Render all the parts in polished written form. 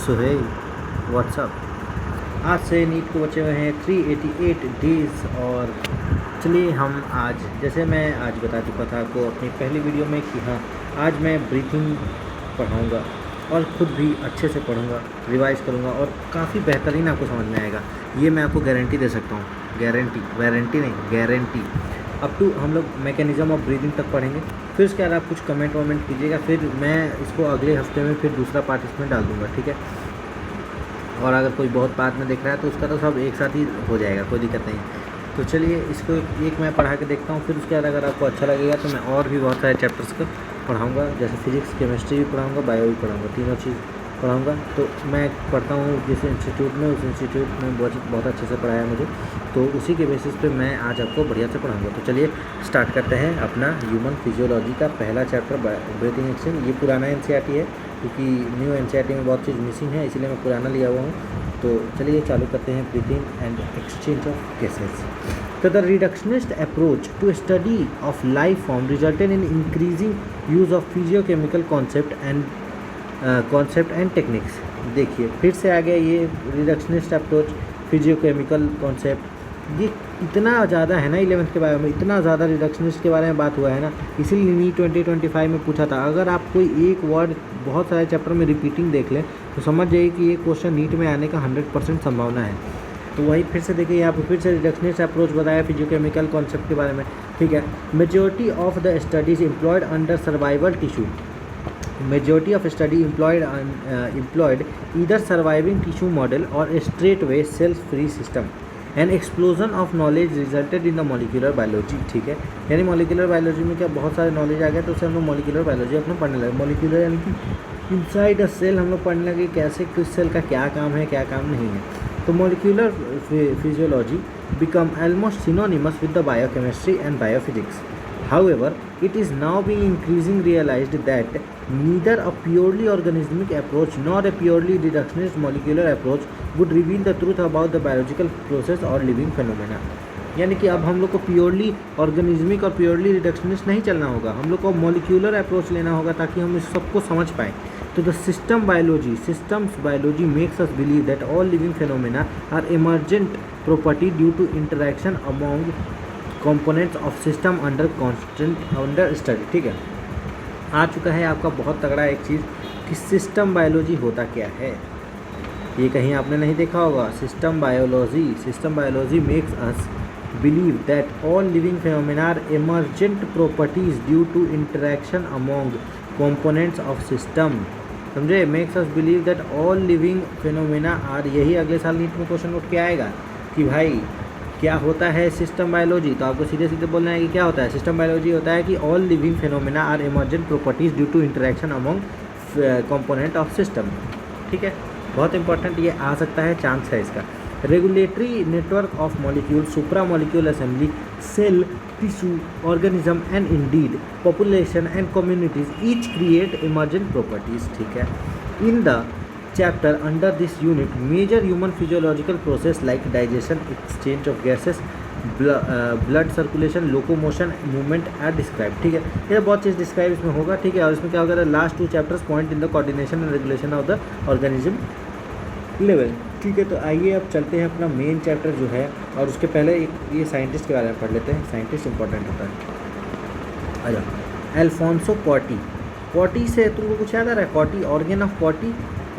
सो है व्हाट्सअप। आज से नीट को बचे हुए हैं 388 डेज़। और चलिए हम आज, जैसे मैं आज बता चुका था आपको अपनी पहली वीडियो में कि हाँ आज मैं ब्रीथिंग पढ़ाऊँगा और ख़ुद भी अच्छे से पढ़ूँगा, रिवाइज़ करूँगा और काफ़ी बेहतरीन आपको समझ में आएगा। ये मैं आपको गारंटी दे सकता हूँ, वारंटी नहीं, गारंटी। अप टू हम लोग मैकेनिज़्म ऑफ ब्रीदिंग तक पढ़ेंगे। फिर उसके बाद आप कुछ कमेंट वमेंट कीजिएगा, फिर मैं इसको अगले हफ्ते में फिर दूसरा पार्ट इसमें डाल दूँगा, ठीक है। और अगर कोई बहुत बाद में देख रहा है तो उसका तो सब एक साथ ही हो जाएगा, कोई दिक्कत नहीं। तो चलिए इसको एक मैं पढ़ा के देखता हूँ, फिर उसके बाद अगर आपको अच्छा लगेगा तो मैं और भी बहुत सारे चैप्टर्स को पढ़ाऊँगा, जैसे फिजिक्स, केमिस्ट्री भी पढ़ाऊँगा, बायो भी पढ़ाऊँगा, तीनों चीज़ पढ़ाऊँगा। तो मैं पढ़ता हूँ जिस इंस्टीट्यूट में, उस इंस्टीट्यूट में बहुत अच्छे से पढ़ाया मुझे, तो उसी के बेसिस पे मैं आज आपको बढ़िया से पढ़ाऊँगा। तो चलिए स्टार्ट करते हैं अपना ह्यूमन फिजियोलॉजी का पहला चैप्टर, ब्रीथिंग एक्सचेंज। ये पुराना एनसीईआरटी है क्योंकि न्यू एनसीईआरटी में बहुत चीज़ मिसिंग है, इसीलिए मैं पुराना लिया हुआ हूँ। तो चलिए चालू करते हैं breathing and exchange of gases. तो the reductionist approach to study of life form resulted in increasing use of physiochemical concept and techniques. देखिए फिर से आ गया ये रिडक्शनिस्ट अप्रोच, फिजियोकेमिकल कॉन्सेप्ट। ये इतना ज़्यादा है ना 11th के बारे में, इतना ज़्यादा रिडक्शनिस्ट के बारे में बात हुआ है ना, इसीलिए नीट 2025 में पूछा था। अगर आप कोई एक वर्ड बहुत सारे चैप्टर में रिपीटिंग देख लें तो समझ जाइए कि ये क्वेश्चन नीट में आने का 100% संभावना है। तो वही फिर से देखिए, यहाँ पर फिर से रिडक्शनिस्ट अप्रोच बताया फिजियोकेमिकल कॉन्सेप्ट के बारे में, ठीक है। Majority of the studies employed under survival tissue, majority of study employed either surviving tissue model or a straightaway cell-free system. An explosion of knowledge resulted in the molecular biology, ठीक है। यानी molecular biology में क्या बहुत सारे knowledge आ गया, तो उससे हम लोग molecular biology अपना पढ़ने लगे। molecular यानी कि इनसाइड अ सेल हम लोग पढ़ने लगे, कैसे किस सेल का क्या काम है, क्या काम नहीं है। तो molecular physiology become almost synonymous with the biochemistry and biophysics. However, it is now being increasingly realized that neither a purely organismic approach nor a purely reductionist molecular approach would reveal the truth about the biological process or living phenomena. यानी कि अब हम लोग को purely organismic और purely reductionist नहीं चलना होगा, हम लोग को मॉलिक्यूलर अप्रोच लेना होगा ताकि हम इस सबको समझ पाएँ। तो the systems biology makes us believe that all living phenomena are emergent property due to interaction among components of system under study, ठीक है। आ चुका है आपका बहुत तगड़ा एक चीज़ कि सिस्टम बायोलॉजी होता क्या है, ये कहीं आपने नहीं देखा होगा। System biology makes us believe that all living phenomena are emergent properties due to interaction among components of system, समझे। Makes us believe that all living phenomena are, यही अगले साल नीट में क्वेश्चन उठ के आएगा कि भाई क्या होता है सिस्टम बायोलॉजी। तो आपको सीधे सीधे बोलना है कि क्या होता है सिस्टम बायोलॉजी। होता है कि all living phenomena are emergent properties due to interaction among component of system, ठीक है। बहुत इंपॉर्टेंट ये आ सकता है, चांस है इसका। Regulatory network of molecule, supra molecule assembly, cell, tissue, organism and indeed population and communities each create emergent properties, ठीक है। In the chapter under this unit major human physiological process like digestion, exchange of gases, blood circulation, locomotion, movement are described, ठीक है। ये बहुत चीज़ describe इसमें होगा, ठीक है। और इसमें क्या होगा, last 2 chapters point in the coordination and regulation of the organism level, ठीक है। तो आइए अब चलते हैं अपना मेन चैप्टर जो है, और उसके पहले ये साइंटिस्ट के बारे में पढ़ लेते हैं। साइंटिस्ट इंपॉर्टेंट होता है। अच्छा, अल्फोंसो कॉटी से तुमको कुछ याद आ रहा है? Corti,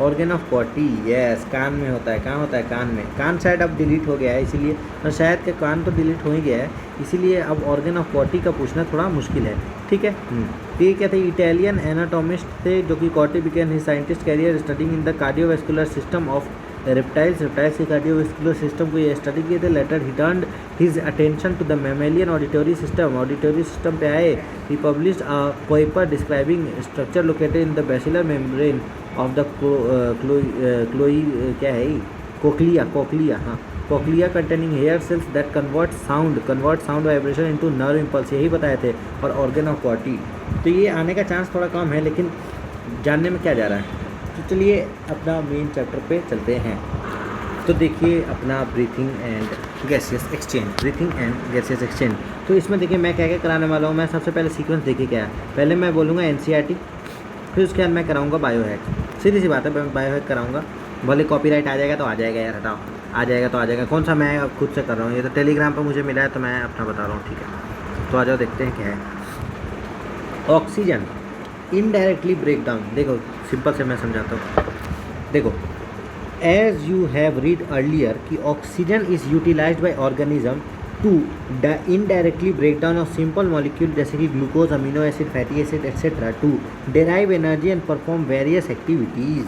organ of Corti, yes, कान में होता है। कहाँ होता है? कान में। कान शायद अब डिलीट हो गया है, इसीलिए, और शायद के कान तो डिलीट हो ही गया है, इसीलिए अब ऑर्गन ऑफ कॉटी का पूछना थोड़ा मुश्किल है, ठीक है। ये क्या थे? इटालियन एनाटोमिस्ट थे जो कि Corti began his scientist career studying in the cardiovascular system of reptiles के कार्डियोवैस्कुलर सिस्टम को ये स्टडी किए थे। Later he turned his attention to the mammalian auditory system पे आए। He published a paper describing structure located in the basilar membrane of the cochlea, हाँ, cochlea containing hair cells that convert sound vibration into nerve impulse, यही बताए थे। और organ of कॉटी, तो ये आने का चांस थोड़ा कम है, लेकिन जानने में क्या जा रहा है। तो चलिए अपना मेन चैप्टर पे चलते हैं। तो देखिए अपना ब्रीथिंग एंड गैसियस एक्सचेंज, तो इसमें देखिए मैं क्या क्या कराने वाला हूँ। मैं सबसे पहले सीक्वेंस देखिए क्या है। पहले मैं बोलूँगा एनसीईआरटी, फिर उसके बाद मैं कराऊँगा बायोहैक, सीधी सी बात है, मैं बायोहैक कराऊंगा, भले कॉपीराइट आ जाएगा तो आ जाएगा यार, हटाओ, आ जाएगा तो आ जाएगा, कौन सा मैं अब खुद से कर रहा हूँ, ये तो टेलीग्राम पर मुझे मिला है तो मैं अपना बता रहा हूँ, ठीक है। तो आ जाओ देखते हैं क्या है। ऑक्सीजन इनडायरेक्टली ब्रेक डाउन, देखो सिंपल से मैं समझाता हूँ, देखो as you have read earlier कि oxygen is utilized by organism to indirectly break down of simple molecule जैसे कि glucose, amino acid, fatty acid etcetera to derive energy and perform various activities.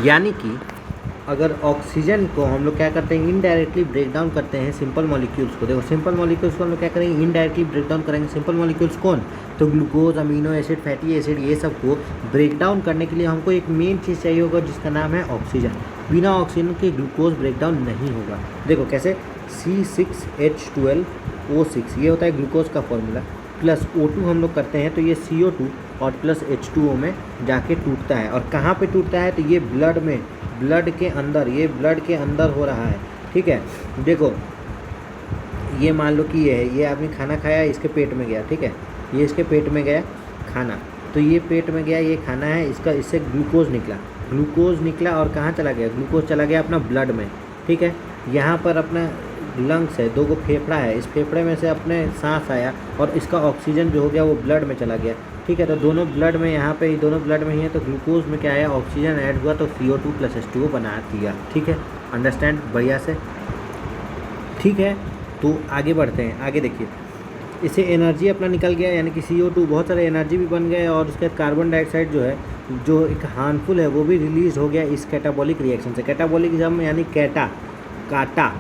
यानी कि अगर ऑक्सीजन को हम लोग क्या करते हैं, इनडायरेक्टली ब्रेक डाउन करते हैं सिंपल मॉलिक्यूल्स को, देखो सिंपल मॉलिक्यूल्स को हम लोग क्या करेंगे, इनडायरेक्टली ब्रेक डाउन करेंगे। सिंपल मॉलिक्यूल्स कौन, तो glucose, amino acid, fatty acid, ये सब को ब्रेक डाउन करने के लिए हमको एक मेन चीज़ चाहिए होगा जिसका नाम है ऑक्सीजन। बिना ऑक्सीजन के ग्लूकोज ब्रेक डाउन नहीं होगा। देखो कैसे, C6H12O6 ये होता है ग्लूकोज का फॉर्मूला, प्लस O2 हम लोग करते हैं तो ये CO2 और प्लस H2O में जाके टूटता है। और कहाँ पे टूटता है, तो ये ब्लड में, ब्लड के अंदर, ये ब्लड के अंदर हो रहा है, ठीक है। देखो ये मान लो कि ये आदमी खाना खाया, इसके पेट में गया, ठीक है, ये इसके पेट में गया खाना, तो ये पेट में गया, ये खाना है इसका, इससे ग्लूकोज निकला, ग्लूकोज निकला और कहाँ चला गया, ग्लूकोज चला गया अपना ब्लड में, ठीक है। यहाँ पर अपना लंग्स है, 2 फेफड़ा है, इस फेफड़े में से अपने सांस आया और इसका ऑक्सीजन जो हो गया वो ब्लड में चला गया, ठीक है। तो दोनों ब्लड में, यहाँ पे दोनों ब्लड में ही है, तो ग्लूकोज में क्या आया, ऑक्सीजन ऐड हुआ तो CO2 + H2O बना दिया, ठीक है। अंडरस्टैंड बढ़िया से, ठीक है। तो आगे बढ़ते हैं, आगे देखिए, इससे एनर्जी अपना निकल गया, यानी कि CO2, बहुत सारे एनर्जी भी बन गए और उसके बाद कार्बन डाइऑक्साइड जो है, जो एक हार्मफुल है, वो भी रिलीज हो गया इस कैटाबॉलिक रिएक्शन से। कैटाबॉलिज्म यानी काटा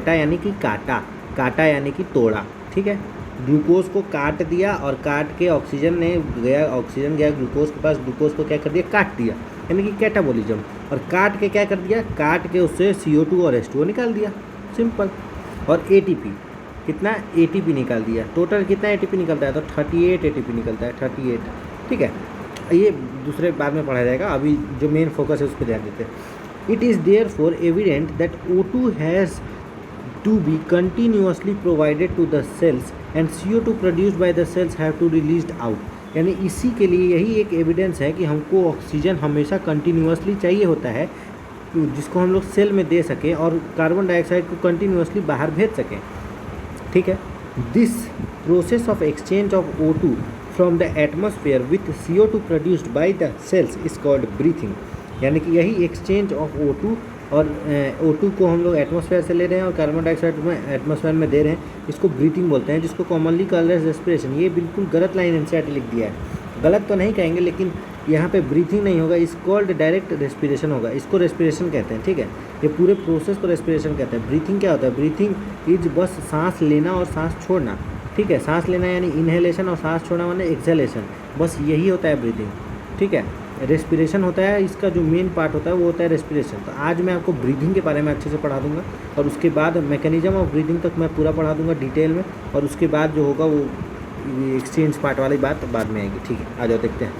यानी कि काटा यानी कि तोड़ा, ठीक है। ग्लूकोज को काट दिया और काट के ऑक्सीजन गया ग्लूकोज के पास, ग्लूकोज को क्या कर दिया, काट दिया, यानी कि कैटाबॉलिज्म। और काट के क्या कर दिया, काट के उससे CO2 और H2O निकाल दिया, सिंपल। और ATP, कितना ATP निकाल दिया, टोटल कितना ATP निकलता है, तो 38 ATP निकलता है, 38, ठीक है। ये दूसरे बाद में पढ़ा जाएगा, अभी जो मेन फोकस है उस पर ध्यान देते हैं। It is therefore evident that O2 has to be continuously provided to the cells and CO2 produced by the cells have to released out। यानी इसी के लिए यही एक एविडेंस है कि हमको ऑक्सीजन हमेशा कंटिन्यूसली चाहिए होता है, जिसको हम लोग सेल में दे सकें और कार्बन डाइऑक्साइड को कंटिन्यूसली बाहर भेज सकें, ठीक है। This process of exchange of O2 from the atmosphere with CO2 produced by the cells is called breathing. यानी कि यही एक्सचेंज ऑफ O2 और O2 को हम लोग एटमॉस्फेयर से ले रहे हैं और कार्बन डाइऑक्साइड में एटमॉस्फेयर में दे रहे हैं, इसको ब्रीथिंग बोलते हैं, जिसको कॉमनली कॉल्ड एज रेस्पिरेशन। ये बिल्कुल गलत लाइन एनसीईआरटी लिख दिया है, गलत तो नहीं कहेंगे, लेकिन यहाँ पे ब्रीथिंग नहीं होगा, इस कॉल्ड डायरेक्ट रेस्पिरेशन होगा, इसको रेस्पिरेशन कहते हैं, ठीक है। ये पूरे प्रोसेस को रेस्पिरेशन कहते हैं। ब्रीथिंग क्या होता है, ब्रीथिंग इज बस सांस लेना और सांस छोड़ना, ठीक है। सांस लेना यानी इनहेलेशन और सांस छोड़ना माने एक्सहेलेशन, बस यही होता है ब्रीथिंग, ठीक है। रेस्पिरेशन होता है, इसका जो मेन पार्ट होता है वो होता है रेस्पिरेशन। तो आज मैं आपको ब्रीदिंग के बारे में अच्छे से पढ़ा दूंगा और उसके बाद मैकेनिज्म ऑफ ब्रीदिंग तक मैं पूरा पढ़ा दूंगा डिटेल में, और उसके बाद जो होगा वो एक्सचेंज पार्ट वाली बात बाद में आएगी, ठीक है। आ जाओ देखते हैं।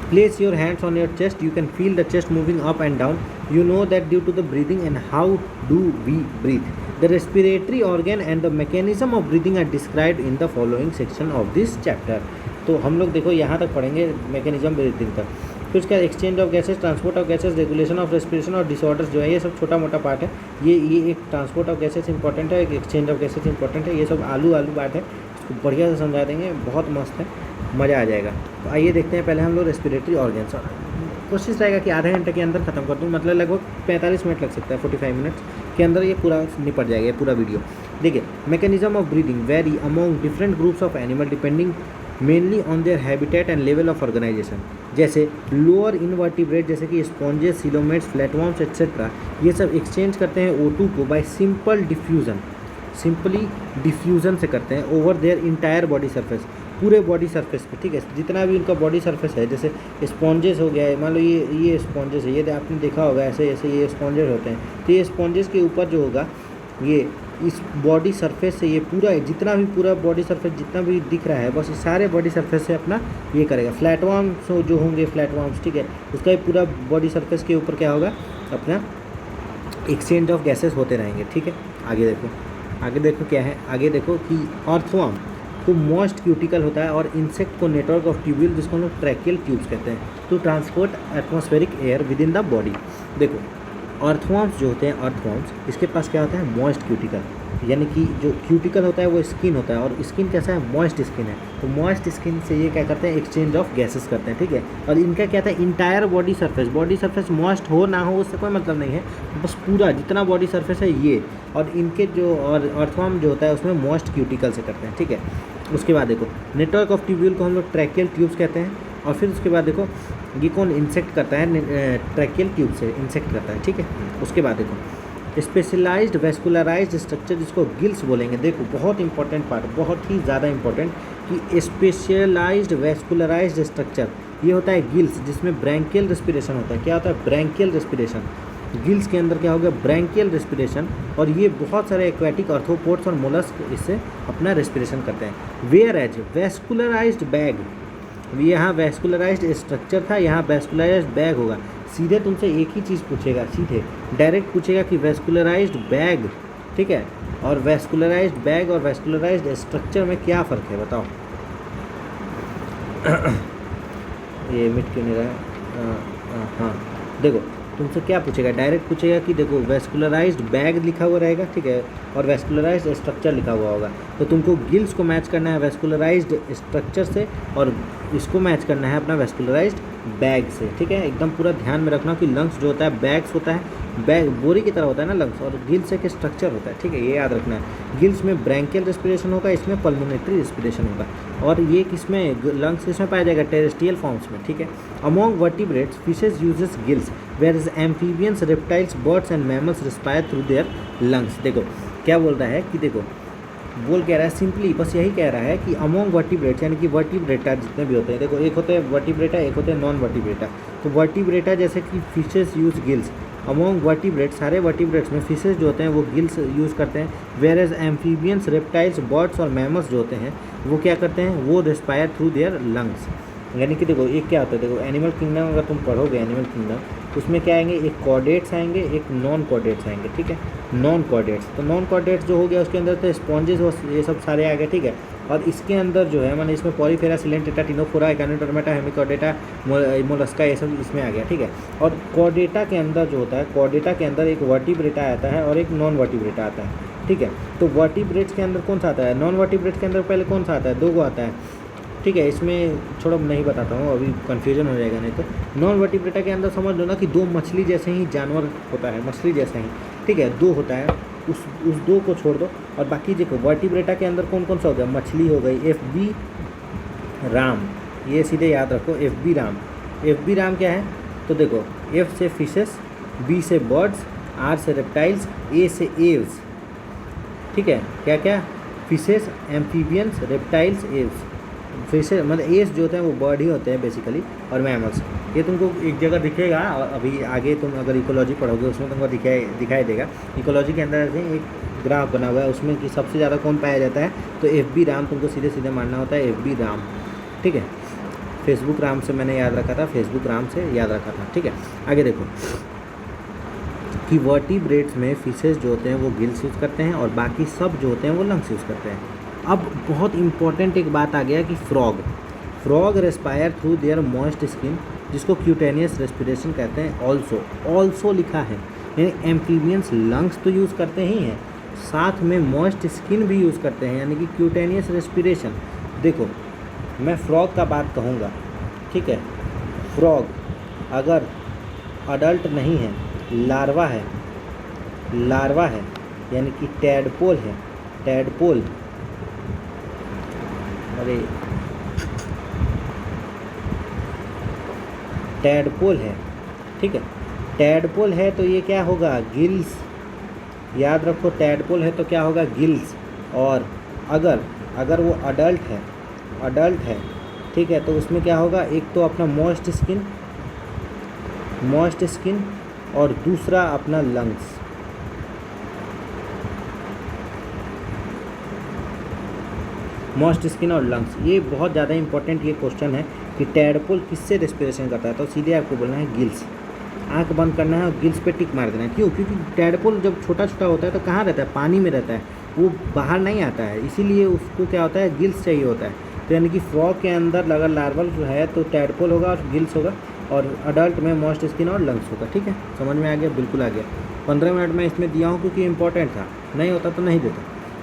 Place your hands on your chest, you can feel the chest moving up and down, you know that due to the breathing। and how do we breathe? The respiratory organ and the mechanism of breathing are described in the following section of this chapter। तो हम लोग देखो यहाँ तक पढ़ेंगे mechanism breathing तक, फिर उसका exchange of gases, transport of gases, regulation of respiration और डिसऑर्डर्स जो है, ये सब छोटा मोटा पार्ट है। ये एक ट्रांसपोर्ट ऑफ गैसेस इंपॉर्टेंट है, एक एक्सचेंज ऑफ गैसेस इंपॉर्टेंट है, ये सब आलू बात है, इसको बढ़िया से समझा देंगे, बहुत मस्त है, मज़ा आ जाएगा। तो आइए देखते हैं पहले हम लोग रेस्पिरेटरी ऑर्गन्स। कोशिश रहेगा कि आधे घंटे के अंदर ख़त्म कर दूँ, मतलब लगभग 45 मिनट लग सकता है, 45 मिनट्स के अंदर ये पूरा निपट जाएगा, ये पूरा वीडियो। देखिए, mechanism of breathing very among different groups of animal depending mainly on their habitat and level of organisation. जैसे लोअर इनवर्टिब्रेट जैसे कि स्पॉन्जेस, सिलोमेट्स, फ्लैटवर्म्स एक्सेट्रा, ये सब एक्सचेंज करते हैं O2 को bye simple diffusion, simply diffusion से करते हैं over their entire body surface, पूरे बॉडी सरफेस पे, ठीक है। जितना भी उनका बॉडी सरफेस है, जैसे स्पॉन्जेस हो गया है, मान लो ये स्पॉन्जेस है, ये आपने देखा होगा ऐसे ऐसे ये स्पॉन्जेस होते हैं, तो ये स्पॉन्जेस के ऊपर जो होगा, ये इस बॉडी सरफेस से ये पूरा जितना भी पूरा बॉडी सरफेस जितना भी दिख रहा है, बस इस सारे बॉडी सरफेस से अपना ये करेगा। फ्लैटवर्म्स जो होंगे, फ्लैटवर्म्स, ठीक है, उसका ये पूरा बॉडी सरफेस के ऊपर क्या होगा, अपना एक्सचेंज ऑफ गैसेस होते रहेंगे, ठीक है। आगे देखो क्या है, आगे देखो कि तो मॉइस्ट क्यूटिकल होता है, और इंसेक्ट को नेटवर्क ऑफ ट्यूब्यूल जिसको हम लोग ट्रैकियल ट्यूब्स कहते हैं, to transport atmospheric air within the body. देखो अर्थवॉर्म्स जो होते हैं, अर्थवॉर्म्स इसके पास क्या होता है, मॉइस्ट क्यूटिकल, यानी कि जो क्यूटिकल होता है वो स्किन होता है, और स्किन कैसा है, मॉइस्ट स्किन है। तो मॉइस्ट स्किन से ये क्या करते हैं, एक्सचेंज ऑफ गैसेस करते हैं, ठीक है। और इनका क्या था, इंटायर बॉडी सरफेस मॉइस्ट हो ना हो उससे कोई मतलब नहीं है, बस पूरा जितना बॉडी सरफेस है ये, और इनके जो और अर्थवॉर्म जो होता है उसमें मॉइस्ट क्यूटिकल से करते हैं, ठीक है। उसके बाद देखो नेटवर्क ऑफ ट्यूब्यूल को हम लोग ट्रैकियल ट्यूब्स कहते हैं, और फिर उसके बाद देखो ये कौन इंसेक्ट करता है, ट्रैकियल ट्यूब से इंसेक्ट करता है, ठीक है। उसके बाद देखो स्पेशलाइज्ड वेस्कुलराइज्ड स्ट्रक्चर जिसको गिल्स बोलेंगे। देखो बहुत इंपॉर्टेंट पार्ट, बहुत ही ज़्यादा इंपॉर्टेंट, कि स्पेशलाइज्ड वेस्कुलराइज्ड स्ट्रक्चर ये होता है गिल्स, जिसमें ब्रैंकियल रेस्पिरेशन होता है। क्या होता है, ब्रैंकियल रेस्पिरेशन। गिल्स के अंदर क्या हो गया, ब्रैंकियल रेस्पिरेशन, और ये बहुत सारे एक्वेटिक आर्थ्रोपोड्स और मोलस्क इससे अपना रेस्पिरेशन करते हैं। वेयर एज वेस्कुलराइज्ड बैग, यहाँ वेस्कुलराइज्ड स्ट्रक्चर था, यहाँ वेस्कुलराइज्ड बैग होगा। सीधे तुमसे एक ही चीज़ पूछेगा, सीधे डायरेक्ट पूछेगा कि वेस्कुलराइज्ड बैग, ठीक है, और वेस्कुलराइज्ड बैग और वेस्कुलराइज्ड स्ट्रक्चर में क्या फ़र्क है बताओ। ये मिट क्यों नहीं रहा है, हाँ देखो तुमसे क्या पूछेगा, डायरेक्ट पूछेगा कि देखो वेस्कुलराइज्ड बैग लिखा हुआ रहेगा, ठीक है, और वेस्कुलराइज्ड स्ट्रक्चर लिखा हुआ होगा। तो तुमको गिल्स को मैच करना है वेस्कुलराइज्ड स्ट्रक्चर से, और इसको मैच करना है अपना वेस्कुलराइज्ड बैग से, ठीक है। एकदम पूरा ध्यान में रखना कि लंग्स जो होता है बैग्स होता है, बैग बोरी की तरह होता है ना लंग्स, और गिल्स एक स्ट्रक्चर होता है, ठीक है, ये याद रखना है। गिल्स में ब्रैंकियल रेस्पिरेशन होगा, इसमें पल्मोनेटरी रेस्पिरेशन होगा, और ये किसमें, लंग्स किसमें पाया जाएगा, टेरेस्ट्रियल फॉर्म्स में, ठीक है। Among vertebrates fishes uses gills, whereas amphibians, reptiles, birds and mammals respire through their lungs. देखो क्या बोल रहा है कि देखो बोल कह रहा है सिंपली, बस यही कह रहा है कि अमोंग वर्टिब्रेट्स यानी कि वर्टिब्रेटा जितने भी होते हैं, देखो एक होते हैं वर्टिब्रेटा, एक होते हैं नॉन वर्टिब्रेटा। तो वर्टिब्रेटा जैसे कि fishes use gills, among vertebrates सारे वर्टिब्रेट्स में फिशेस जो होते हैं वो गिल्स यूज़ करते हैं। Whereas amphibians, reptiles, birds और मैमल्स जो होते हैं वो क्या करते हैं, वो रेस्पायर थ्रू देयर लंग्स। यानी कि देखो एक क्या होता है, देखो एनिमल किंगडम अगर तुम पढ़ोगे एनिमल किंगडम, उसमें क्या आएंगे, एक कॉर्डेट्स आएंगे, एक नॉन कॉर्डेट्स आएंगे, ठीक है। नॉन कॉर्डेट्स, तो नॉन कॉर्डेट्स जो हो गया उसके अंदर तो स्पॉन्जेस और ये सब सारे आ गए, ठीक है। और इसके अंदर जो है मैंने इसमें porifera, coelenterata, ctenophora, echinodermata, hemichordata, mollusca, ये सब इसमें आ गया, ठीक है। और कॉर्डेटा के अंदर जो होता है, कॉर्डेटा के अंदर एक वर्टिब्रेटा आता है और एक नॉन वर्टिब्रेटा आता है, ठीक है। तो वर्टिब्रेट्स के अंदर कौन सा आता है, नॉन वर्टिब्रेट्स के अंदर पहले कौन सा आता है, दो गो आता है, ठीक है। इसमें छोड़ा नहीं बताता हूँ, अभी कन्फ्यूजन हो जाएगा नहीं तो। नॉन वर्टिब्रेटा के अंदर समझ लो ना कि दो मछली जैसे ही जानवर होता है, मछली जैसे ही, ठीक है, दो होता है, उस दो को छोड़ दो। और बाकी देखो वर्टिब्रेटा के अंदर कौन कौन सा हो गया, मछली हो गई, एफ बी राम, ये सीधे याद रखो, F B Ram. F B Ram क्या है, तो देखो एफ से फिशेस, बी से बर्ड्स, आर से रेप्टाइल्स, ए से एव्स, ठीक है। क्या क्या, fishes, amphibians, reptiles, aves. Fishes मतलब एस जो होते हैं वो बर्ड ही होते हैं बेसिकली, और मैमल्स। ये तुमको एक जगह दिखेगा, और अभी आगे तुम अगर इकोलॉजी पढ़ोगे उसमें तुमको दिखाई देगा। इकोलॉजी के अंदर ऐसे एक ग्राफ बना हुआ है, उसमें कि सबसे ज़्यादा कौन पाया जाता है, तो एफ बी राम तुमको सीधे सीधे मानना होता है, एफ बी राम, ठीक है। फेसबुक राम से मैंने याद रखा था, फेसबुक राम से याद रखा था, ठीक है। आगे देखो कि वर्टिब्रेट्स में फिशेस जो होते हैं वो गिल्स यूज़ करते हैं, और बाकी सब जो होते हैं वो लंग्स यूज़ करते हैं। अब बहुत इंपॉर्टेंट एक बात आ गया कि frog respire through their moist skin, जिसको क्यूटेनियस रेस्पिरेशन कहते हैं। ऑल्सो लिखा है, यानी एम्फीबियंस लंग्स तो यूज़ करते ही हैं, साथ में मॉइस्ट स्किन भी यूज़ करते हैं, यानी कि क्यूटेनियस रेस्पिरेशन। देखो मैं फ्रॉग का बात कहूँगा, ठीक है। फ्रॉग अगर अडल्ट नहीं है, लार्वा है, यानी कि टैडपोल है, टैडपोल, अरे टैडपोल है, ठीक है। टैडपोल है तो ये क्या होगा, गिल्स, याद रखो टैडपोल है तो क्या होगा, गिल्स। और अगर वो अडल्ट है, ठीक है, तो उसमें क्या होगा, एक तो अपना मॉइस्ट स्किन और दूसरा अपना लंग्स। मॉइस्ट स्किन और लंग्स, ये बहुत ज़्यादा इंपॉर्टेंट ये क्वेश्चन है कि टैडपोल किससे रेस्पिरेशन करता है, तो सीधे आपको बोलना है गिल्स, आंख बंद करना है और गिल्स पे टिक मार देना है। क्यों? क्योंकि टैडपोल जब छोटा छोटा होता है तो कहाँ रहता है? पानी में रहता है, वो बाहर नहीं आता है, इसीलिए उसको क्या होता है? गिल्स चाहिए होता है। तो यानी कि फ्रॉग के अंदर अगर लार्वल जो है तो टैडपोल होगा और गिल्स होगा, और अडल्ट में मॉइस्ट स्किन और लंग्स होगा। ठीक है, समझ में आ गया? बिल्कुल आ गया। 15 मिनट में इसमें दिया हूँ क्योंकि इंपॉर्टेंट था, नहीं होता तो नहीं देता।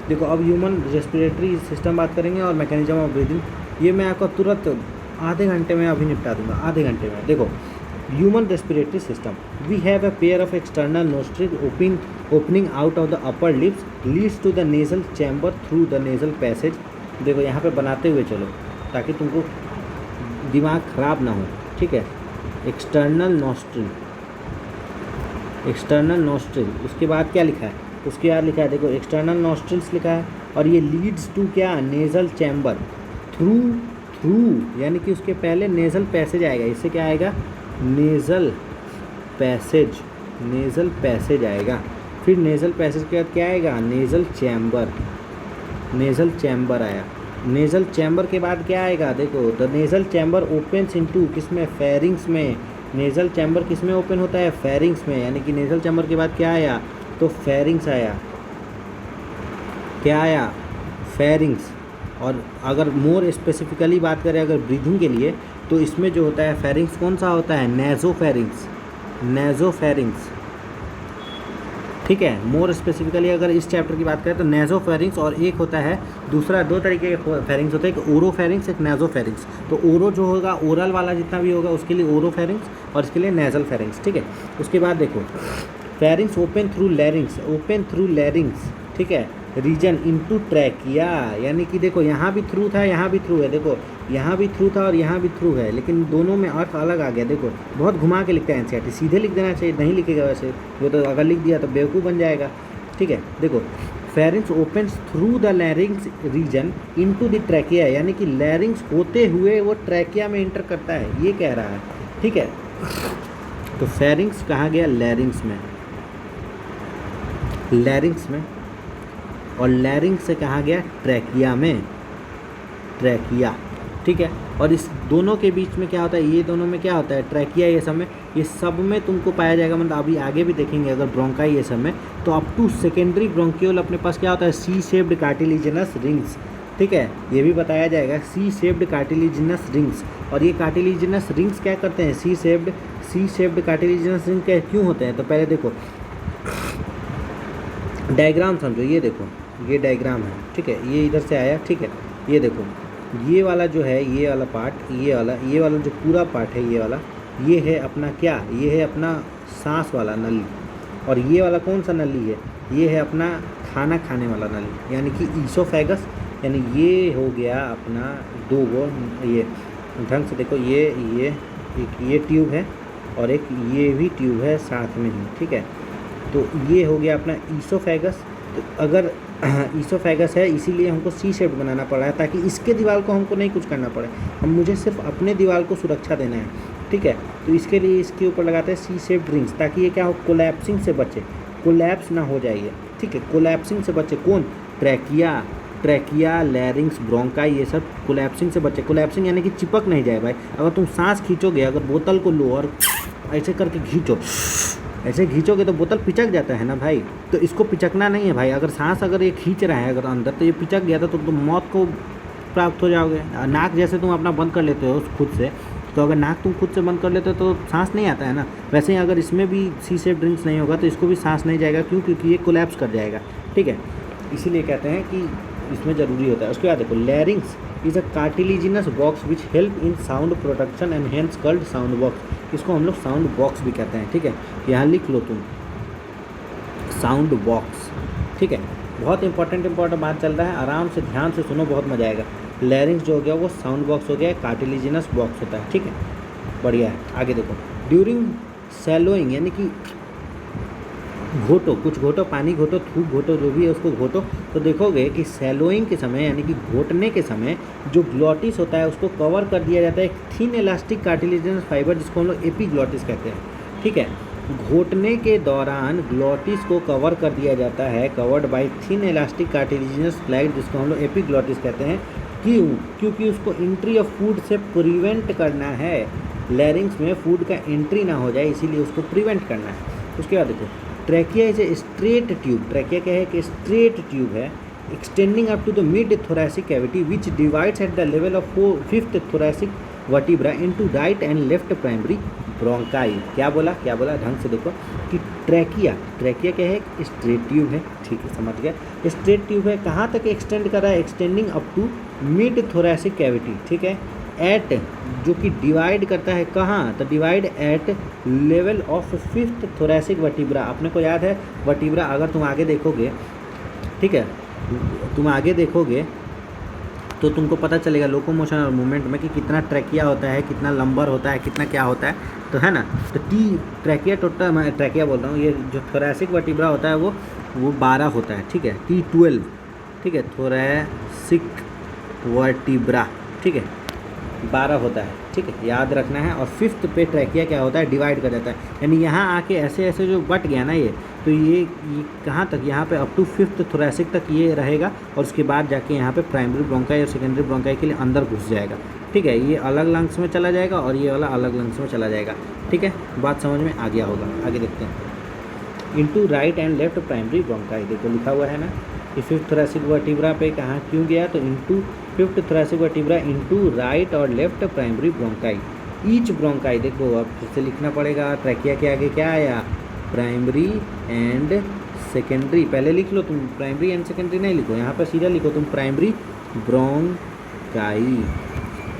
देखो अब ह्यूमन रेस्पिरेटरी सिस्टम बात करेंगे और मैकेनिज्म ऑफ ब्रीदिंग, ये मैं आपको तुरंत आधे घंटे में अभी निपटा दूंगा, आधे घंटे में। देखो human respiratory system, we have a pair of external nostril opening out of the upper lips leads to the nasal chamber through the nasal passage. देखो यहाँ पे बनाते हुए चलो ताकि तुमको दिमाग ख़राब ना हो। ठीक है, एक्सटर्नल नोस्ट्रिल, उसके बाद क्या लिखा है? उसके बाद लिखा है, देखो एक्सटर्नल नोस्ट्रिल्स लिखा है, और ये लीड्स टू क्या? नेज़ल चैम्बर थ्रू यानी कि उसके पहले नेज़ल पैसेज आएगा। इससे क्या आएगा? नेज़ल पैसेज आएगा। फिर नेज़ल पैसेज के बाद क्या आएगा? नेज़ल चैम्बर आया। नेज़ल चैम्बर के बाद क्या आएगा? देखो the nasal chamber opens into, किसमें? फेरिंग्स में। नेज़ल चैम्बर किस में ओपन होता है? फेरिंग्स में। यानी कि नेज़ल चैम्बर के बाद क्या आया? तो फेरिंग्स आया। क्या आया? फेरिंग्स। और अगर मोर स्पेसिफिकली बात करें अगर ब्रीथिंग के लिए, तो इसमें जो होता है फेरिंग्स कौन सा होता है? नेज़ोफेरिंग्स। ठीक है, मोर स्पेसिफिकली अगर इस चैप्टर की बात करें तो नेज़ोफेरिंग्स, और एक होता है दूसरा, दो तरीके के फेरिंग्स होते हैं, एक ओरोफेरिंग्स, एक नेज़ोफेरिंग्स। तो ओरो जो होगा, ओरल वाला जितना भी होगा उसके लिए ओरोफेरिंग्स, और इसके लिए नेज़ल फेरिंग्स। ठीक है, उसके बाद देखो फेरिंग्स ओपन थ्रू लैरिंग्स। ठीक है, रीजन इनटू ट्रैकिया, यानी कि देखो यहाँ भी थ्रू था, यहाँ भी थ्रू है। देखो यहाँ भी थ्रू था और यहाँ भी थ्रू है, लेकिन दोनों में अर्थ अलग आ गया। देखो बहुत घुमा के लिखता है एनसीईआरटी, सीधे लिख देना चाहिए, नहीं लिखेगा वैसे, वो तो अगर लिख दिया तो बेवकूफ़ बन जाएगा। ठीक है, देखो pharynx opens through the larynx region into the trachea, यानी कि लैरिंग्स होते हुए वो ट्रैकिया में इंटर करता है, ये कह रहा है। ठीक है, तो फेरिंग्स कहाँ गया? लैरिंग्स में, और लैरिंग से कहाँ गया? ट्रैकिया में। ठीक है, और इस दोनों के बीच में क्या होता है? ये दोनों में क्या होता है? ट्रैकिया। ये सब में तुमको पाया जाएगा, मतलब अभी आगे भी देखेंगे अगर ब्रोंकाई ये सब में, तो अप टू सेकेंडरी ब्रोंकियोल अपने पास क्या होता है? C shaped cartilaginous rings. ठीक है, ये भी बताया जाएगा, सी शेप्ड कार्टिलेजिनस रिंग्स। और ये कार्टिलेजिनस रिंग्स क्या करते हैं? सी शेप्ड कार्टिलेजिनस रिंग क्या क्यों होते हैं? तो पहले देखो डायग्राम समझो, ये देखो ये डायग्राम है। ठीक है, ये इधर से आया। ठीक है, ये देखो ये वाला जो है, ये वाला पार्ट, ये वाला जो पूरा पार्ट है, ये वाला, ये है अपना क्या? ये है अपना सांस वाला नली। और ये वाला कौन सा नली है? ये है अपना खाना खाने वाला नली, यानी कि ईसोफेगस। यानी ये हो गया अपना दो गो, ये ढंग से देखो, एक ये ट्यूब है और एक ये भी ट्यूब है साथ में ही। ठीक है, तो ये हो गया अपना ईसोफेगस। तो अगर ईसोफेगस है, इसीलिए हमको सी शेप बनाना पड़ रहा है, ताकि इसके दीवार को हमको नहीं कुछ करना पड़े, मुझे सिर्फ अपने दीवार को सुरक्षा देना है। ठीक है, तो इसके लिए इसके ऊपर लगाते हैं सी शेप रिंग्स, ताकि ये क्या हो? कोलैप्सिंग से बचे, कोलैप्स ना हो जाए ये। ठीक है, कोलैप्सिंग से बचे कौन? ट्रैकिया, लैरिंग्स, ब्रोंकाई, ये सब कोलैप्सिंग से बचे। कोलैप्सिंग यानी कि चिपक नहीं जाए भाई। अगर तुम सांस खींचोगे, अगर बोतल को लो और ऐसे करके ऐसे खींचोगे तो बोतल पिचक जाता है ना भाई, तो इसको पिचकना नहीं है भाई। अगर सांस अगर ये खींच रहा है अगर अंदर, तो ये पिचक गया तो तुम मौत को प्राप्त हो जाओगे। नाक जैसे तुम अपना बंद कर लेते हो खुद से, तो अगर नाक तुम खुद से बंद कर लेते हो तो सांस नहीं आता है ना, वैसे ही अगर इसमें भी सी शेप ड्रिंक्स नहीं होगा तो इसको भी सांस नहीं जाएगा। क्यों? क्योंकि ये कोलैप्स कर जाएगा। ठीक है, इसीलिए कहते हैं कि इसमें ज़रूरी होता है। उसके बाद देखो लैरिंग्स is a cartilaginous box which help in sound production and hence called sound box. इसको हम लोग साउंड बॉक्स भी कहते हैं। ठीक है, यहाँ लिख लो तुम साउंड बॉक्स। ठीक है, बहुत इंपॉर्टेंट बात चल रहा है, आराम से ध्यान से सुनो, बहुत मजा आएगा। लैरिंग्स जो हो गया वो साउंड बॉक्स हो गया, कार्टिलेजिनस बॉक्स होता है। ठीक है, बढ़िया है। आगे देखो ड्यूरिंग सैलोइंग, यानी कि घोटो, कुछ घोटो, पानी घोटो, थूक घोटो, जो भी है उसको घोटो, तो देखोगे कि सैलोइंग के समय यानी कि घोटने के समय जो ग्लॉटिस होता है उसको कवर कर दिया जाता है एक थिन इलास्टिक कार्टिलेजिनस फाइबर, जिसको हम लोग एपीग्लॉटिस कहते हैं। ठीक है, घोटने के दौरान ग्लॉटिस को कवर कर दिया जाता है, covered by thin elastic cartilaginous flag, जिसको हम लोग एपीग्लॉटिस कहते हैं। क्यों? क्योंकि उसको एंट्री ऑफ फूड से प्रिवेंट करना है। लैरिंग्स में फूड का एंट्री ना हो जाए, इसीलिए उसको प्रिवेंट करना है। उसके बाद देखो trachea is a straight tube, trachea क्या है कि स्ट्रेट ट्यूब है, extending up to the mid thoracic cavity which divides at the level of fifth thoracic vertebra into right and left primary bronchi. क्या बोला ढंग से देखो कि ट्रैकिया क्या है, स्ट्रेट ट्यूब है, ठीक है समझ गया, स्ट्रेट ट्यूब है, कहाँ तक एक्सटेंड कर रहा है, extending up to mid thoracic cavity, ठीक है, एट जो कि डिवाइड करता है कहाँ, तो divide at level of fifth thoracic vertebra. अपने को याद है वर्टिब्रा, अगर तुम आगे देखोगे, ठीक है, तुम आगे देखोगे तो तुमको पता चलेगा लोकोमोशन और मूवमेंट में कि कितना ट्रैकिया होता है, कितना लंबर होता है, कितना क्या होता है, तो है ना। तो ट्रैकिया टोटल, मैं ट्रैकिया बोल रहा हूँ, ये जो थोरैसिक वर्टिब्रा होता है वो 12 होता है, ठीक है, T12, ठीक है, थोरैसिक वर्टिब्रा, ठीक है, 12 होता है, ठीक है, याद रखना है। और फिफ्थ पे ट्रैकिया क्या होता है, डिवाइड कर जाता है, यानी यहाँ आके ऐसे ऐसे जो बट गया ना ये, तो ये कहाँ तक, यहाँ पे अप टू फिफ्थ थोरैसिक तक ये रहेगा, और उसके बाद जाके यहाँ पे प्राइमरी ब्रोंकाई और सेकेंडरी ब्रोंकाई के लिए अंदर घुस जाएगा, ठीक है, ये अलग लंग्स में चला जाएगा और ये वाला अलग लंग्स में चला जाएगा, ठीक है, बात समझ में आ गया होगा। आगे देखते हैं, into right and left primary bronchi, देखो लिखा हुआ है ना कि फिफ्थ थोरैसिक वर्टिब्रा पे कहाँ क्यों गया, तो into fifth thoracic vertebra into right और left primary bronchi, each bronchi. देखो अब फिर से लिखना पड़ेगा, ट्रैकिया के आगे क्या आया, प्राइमरी एंड सेकेंडरी, पहले लिख लो तुम, प्राइमरी एंड सेकेंडरी नहीं लिखो, यहाँ पर सीधा लिखो तुम प्राइमरी ब्रोंकाई।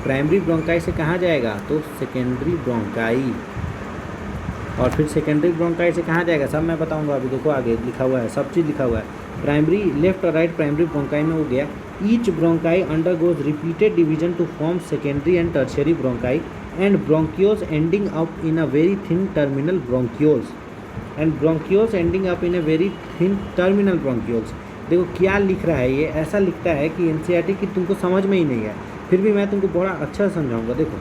प्राइमरी ब्रोंकाई से कहाँ जाएगा, तो सेकेंडरी ब्रोंकाई, और फिर सेकेंडरी ब्रोंकाई से कहाँ जाएगा, सब मैं बताऊंगा अभी, देखो आगे लिखा हुआ है, सब चीज़ लिखा हुआ है। प्राइमरी लेफ्ट और राइट प्राइमरी ब्रोंकाई में हो गया, each bronchi undergoes repeated division to form secondary and tertiary bronchi and bronchioles ending up in a very thin terminal bronchioles and bronchioles ending up in a very thin terminal bronchioles. देखो क्या लिख रहा है ये, ऐसा लिखता है कि एनसीईआरटी की तुमको समझ में ही नहीं है, फिर भी मैं तुमको बड़ा अच्छा समझाऊंगा। देखो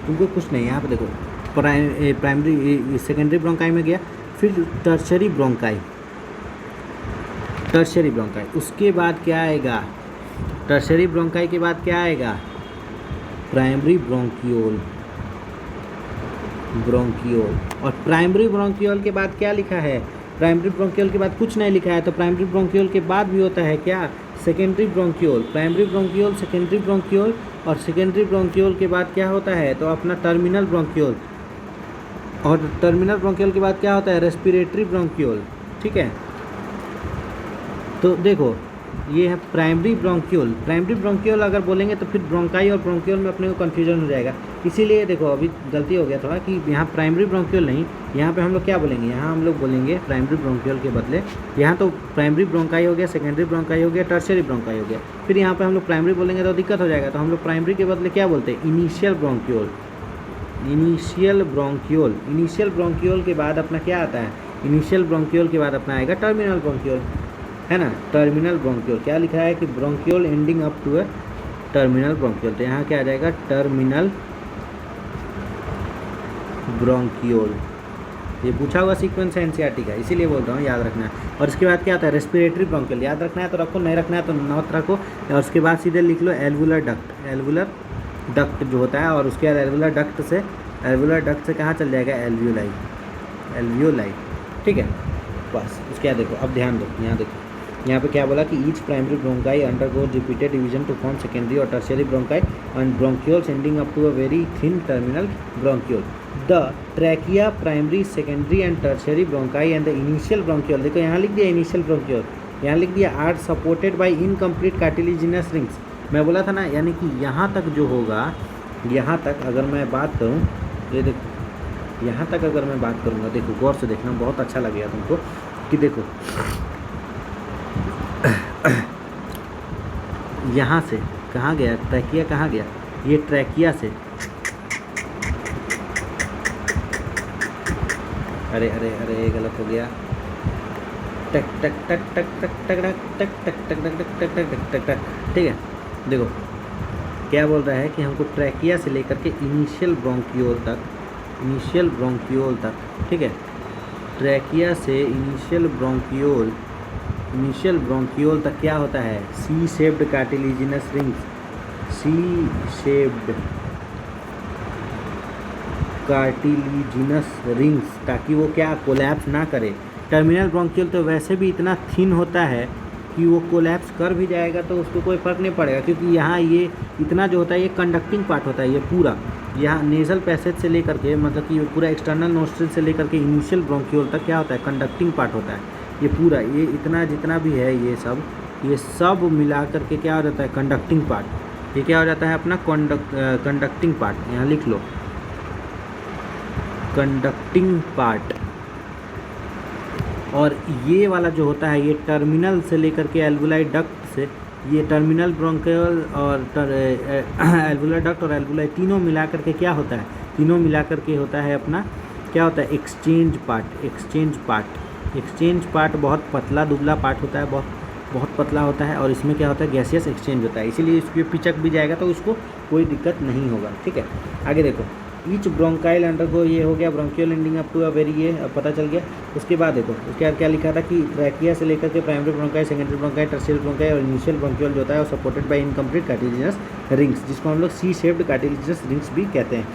तुमको कुछ नहीं, यहाँ पे देखो प्राइमरी सेकेंडरी ब्रोंकाई में गया, फिर टर्शियरी ब्रोंकाई, उसके बाद क्या आएगा, टर्शियरी ब्रोंकाई के बाद क्या आएगा, प्राइमरी ब्रोंकियोल, और प्राइमरी ब्रोंकियोल के बाद क्या लिखा है, प्राइमरी ब्रोंकियोल के बाद कुछ नहीं लिखा है, तो प्राइमरी ब्रोंकियोल के बाद भी होता है क्या, secondary bronchiole, primary bronchiole, secondary bronchiole, और सेकेंडरी ब्रोंकियोल के बाद क्या होता है, तो अपना टर्मिनल ब्रोंकियोल, और टर्मिनल ब्रोंकियोल के बाद क्या होता है, रेस्पिरेटरी ब्रोंकियोल, ठीक है। तो देखो ये है प्राइमरी ब्रोंकियोल अगर बोलेंगे तो फिर ब्रोंकाई और ब्रोंकियोल में अपने को कन्फ्यूजन हो जाएगा, इसीलिए देखो अभी गलती हो गया थोड़ा कि यहाँ प्राइमरी ब्रोंकियोल नहीं, यहाँ पे हम लोग क्या बोलेंगे, यहाँ हम लोग बोलेंगे प्राइमरी ब्रोंकियोल के बदले, यहाँ तो प्राइमरी ब्रोंकाई हो गया, सेकेंडरी ब्रोंकाई हो गया, टर्शियरी ब्रोंकाई हो गया, फिर यहाँ पे हम लोग प्राइमरी बोलेंगे तो दिक्कत हो जाएगा, तो हम लोग प्राइमरी के बदले क्या बोलते हैं, इनिशियल ब्रोंकियोल के बाद अपना क्या आता है, इनिशियल ब्रोंकियोल के बाद अपना आएगा टर्मिनल ब्रोंकियोल, है ना, टर्मिनल ब्रोंकियोल। क्या लिखा है कि bronchiole ending up to a terminal bronchiole, तो यहाँ क्या आ जाएगा, टर्मिनल ब्रोंकियोल। ये पूछा हुआ सीक्वेंस है एनसीईआरटी का, इसीलिए बोल रहा हूँ याद रखना है। और इसके बाद क्या आता है, रेस्पिरेटरी ब्रोंकियोल, याद रखना है तो रखो, नहीं रखना है तो नॉट रखो, और उसके बाद सीधे लिख लो एल्वुलर डक्ट जो होता है, और उसके बाद एल्वुलर डक्ट से कहाँ चल जाएगा, एल्वियोलाई, ठीक है, बस। उसके बाद देखो, अब ध्यान दो, यहाँ देखो, यहाँ पे क्या बोला कि each primary bronchi undergoes repeated division to form secondary और tertiary bronchi and bronchioles ending up to a very thin terminal bronchiole. The trachea primary, secondary and tertiary bronchi and the initial bronchiole, देखो यहाँ लिख दिया initial bronchiole, यहाँ लिख दिया are supported by incomplete cartilaginous rings. मैं बोला था ना, यानी कि यहाँ तक जो होगा, यहाँ तक अगर मैं बात करूँ, ये देखो यहाँ तक अगर मैं बात करूँगा, देखो गौर से देखना, बहुत अच्छा लगेगा तुमको कि देखो यहाँ से कहाँ गया ट्रैकिया, कहाँ गया, ये ट्रैकिया से, अरे गलत हो गया, टक टक टक टक टक टक टक टक टक टक टक टक टक टक टक, ठीक है। देखो क्या बोल रहा है कि हमको ट्रैकिया से लेकर के इनिशियल ब्रोंकियोल तक, ठीक है, ट्रैकिया से इनिशियल ब्रोंकियोल तक क्या होता है, C shaped cartilaginous rings, C shaped cartilaginous rings, ताकि वो क्या कोलैप्स ना करे। टर्मिनल ब्रोंकियल तो वैसे भी इतना थिन होता है कि वो कोलैप्स कर भी जाएगा तो उसको कोई फ़र्क नहीं पड़ेगा, क्योंकि यहाँ ये इतना जो होता है ये कंडक्टिंग पार्ट होता है, ये पूरा यहाँ नेज़ल पैसेज से लेकर के, मतलब कि ये पूरा एक्सटर्नल नोस्ट्रिल से लेकर के इनिशियल ब्रोंक्यूल तक क्या होता है, कंडक्टिंग पार्ट होता है। ये पूरा ये इतना जितना भी है ये सब मिला करके क्या हो जाता है, कंडक्टिंग पार्ट। ये क्या हो जाता है अपना कंडक्टिंग पार्ट, यहाँ लिख लो कंडक्टिंग पार्ट। और ये वाला जो होता है ये टर्मिनल से लेकर के एल्वुलाई डक्ट से, ये टर्मिनल ब्रोंकियल और एल्वुलर डक्ट और एल्वुलाई तीनों मिला करके क्या होता है, तीनों मिला करके होता है अपना क्या होता है, एक्सचेंज पार्ट बहुत पतला दुबला पार्ट होता है, बहुत पतला होता है। और इसमें क्या होता है, गैसियस एक्सचेंज होता है, इसीलिए इसके पिचक भी जाएगा तो उसको कोई दिक्कत नहीं होगा। ठीक है, आगे देखो, ईच ब्रोंकाइल अंडरगो, ये हो गया bronchial ending up to a very, ये अब पता चल गया। उसके बाद देखो उसके बाद क्या लिखा था कि ट्रैकिया से लेकर के primary bronchi, secondary bronchi, टर्शियल bronchi और इनिशियल ब्रोंकियल जो होता है वो supported by incomplete cartilaginous rings, जिसको हम लोग सी शेप्ड कार्टिलिजिनस रिंग्स भी कहते हैं।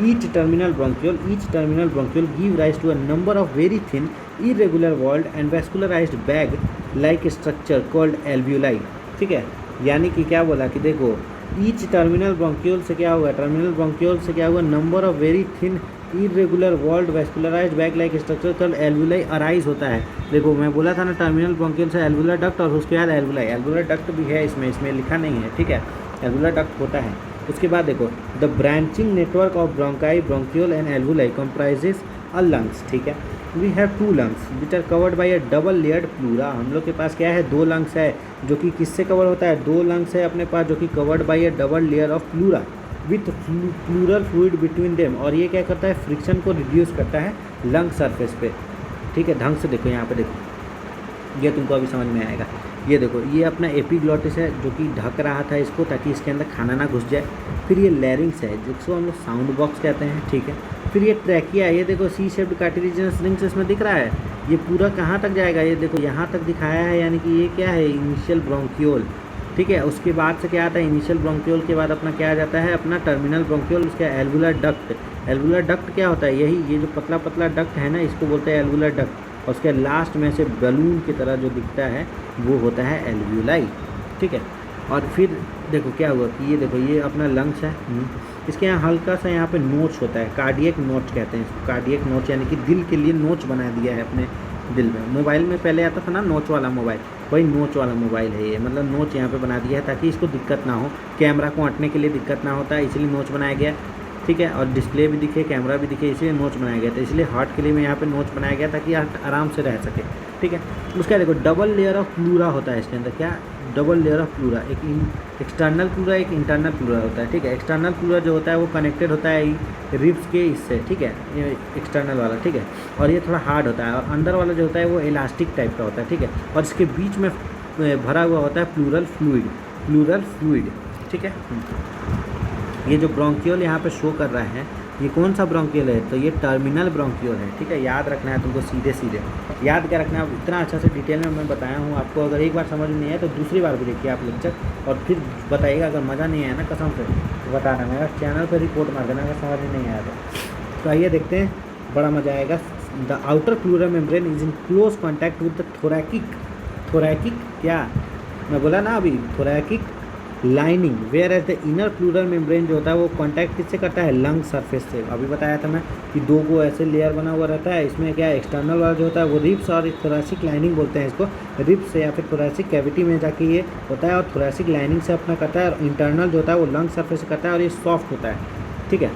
Each terminal bronchial give rise to a number of very thin irregular walled and vascularized bag like structure called alveoli। ठीक है, यानी कि क्या बोला कि देखो ईच टर्मिनल ब्रोंक्यूल से क्या हुआ, number of very thin irregular walled vascularised bag like structure called alveoli arise होता है। देखो मैं बोला था ना टर्मिनल ब्रोंक्यूल से एल्वुलर डक्ट और उसके बाद एल्वुलाई डक्ट भी है इसमें लिखा नहीं है। ठीक है, एल्वुलर डक्ट होता है। उसके बाद देखो the branching network of bronchi, bronchiole and alveoli comprises a lungs. ठीक है, we have 2 lungs which are covered by a double layered pleura. हम लोग के पास क्या है, 2 lungs है, जो कि किससे कवर होता है, 2 lungs है अपने पास जो कि covered by a double layer of pleura with pleural fluid between them. और ये क्या करता है, फ्रिक्शन को रिड्यूस करता है लंग सरफेस पे। ठीक है, ढंग से देखो, यहाँ पे देखो, ये तुमको अभी समझ में आएगा। ये देखो ये अपना एपिग्लॉटिस है जो कि ढक रहा था इसको ताकि इसके अंदर खाना ना घुस जाए। फिर ये लैरिंग्स है जिसको हम लोग साउंड बॉक्स कहते हैं। ठीक है, फिर ये ट्रैकिया, ये देखो सी शेप्ड कार्टिलिजिनस रिंग्स इसमें दिख रहा है। ये पूरा कहाँ तक जाएगा, ये देखो यहाँ तक दिखाया है, यानी कि ये क्या है, इनिशियल ब्रोंक्यूल। ठीक है, उसके बाद से क्या आता है, इनिशियल ब्रोंक्यूल के बाद अपना क्या आ जाता है, अपना टर्मिनल ब्रोंक्यूल, उसके एल्वुलर डक्ट। एल्वुलर डक्ट क्या होता है, यही ये जो पतला पतला डक्ट है ना, इसको बोलते हैं एल्वुलर डक्ट। और उसके लास्ट में से बलून की तरह जो दिखता है वो होता है एल्वुलाई। ठीक है, और फिर देखो क्या हुआ कि ये देखो ये अपना लंग्स है, इसके यहाँ हल्का सा यहाँ पे नोच होता है, कार्डियक नोच कहते हैं इसको, कार्डियक नोच, यानी कि दिल के लिए नोच बना दिया है अपने दिल में। मोबाइल में पहले आता था ना नोच वाला मोबाइल, वही नोच वाला मोबाइल है ये, मतलब नोच यहाँ पे बना दिया है ताकि इसको दिक्कत ना हो, कैमरा को हटने के लिए दिक्कत ना होता है, इसलिए नोच बनाया गया। ठीक है, और डिस्प्ले भी दिखे, कैमरा भी दिखे, इसलिए नोच बनाया गया था। इसलिए हार्ट के लिए मैं यहाँ पे नोच बनाया गया ताकि आराम से रह सके। ठीक है, उसका देखो डबल लेयर ऑफ प्लूरा होता है इसके अंदर, क्या डबल लेयर ऑफ प्लूरा, एक एक्सटर्नल प्लूरा एक इंटरनल प्लूरा होता है। ठीक है, एक्सटर्नल प्लूरा जो होता है वो कनेक्टेड होता है रिब्स के इससे। ठीक है, ये एक्सटर्नल वाला। ठीक है, और ये थोड़ा हार्ड होता है, और अंदर वाला जो होता है वो इलास्टिक टाइप का होता है। ठीक है, और इसके बीच में भरा हुआ होता है प्लूरल फ्लूइड। ठीक है, ये जो ब्रोंकियल यहाँ पे शो कर रहा है ये कौन सा ब्रोंकियल है, तो ये टर्मिनल ब्रोंकियल है। ठीक है, याद रखना है तुमको, सीधे याद क्या रखना है, इतना अच्छा से डिटेल में मैं बताया हूँ आपको। अगर एक बार समझ में नहीं आया तो दूसरी बार भी देखिए आप लेक्चर, और फिर बताइएगा। अगर मज़ा नहीं आया ना कसम से बताना, मेरा चैनल पर रिपोर्ट मार देना अगर समझ में नहीं आया तो आइए देखते हैं, बड़ा मज़ा आएगा। The outer pleural membrane is in close contact with the thoracic क्या मैं बोला ना अभी, thoracic lining, whereas the inner pleural membrane जो होता है वो कांटेक्ट किससे करता है, लंग सरफेस से। अभी बताया था मैं कि 2 को ऐसे लेयर बना हुआ रहता है, इसमें क्या एक्सटर्नल वाला जो होता है वो रिब्स और थोरैसिक लाइनिंग बोलते हैं इसको, रिब्स से या फिर थोरैसिक कैविटी में जाके ये होता है, और थोरैसिक लाइनिंग से अपना करता है, और इंटरनल जो होता है वो लंग सरफेस से करता है, और ये सॉफ्ट होता है। ठीक है,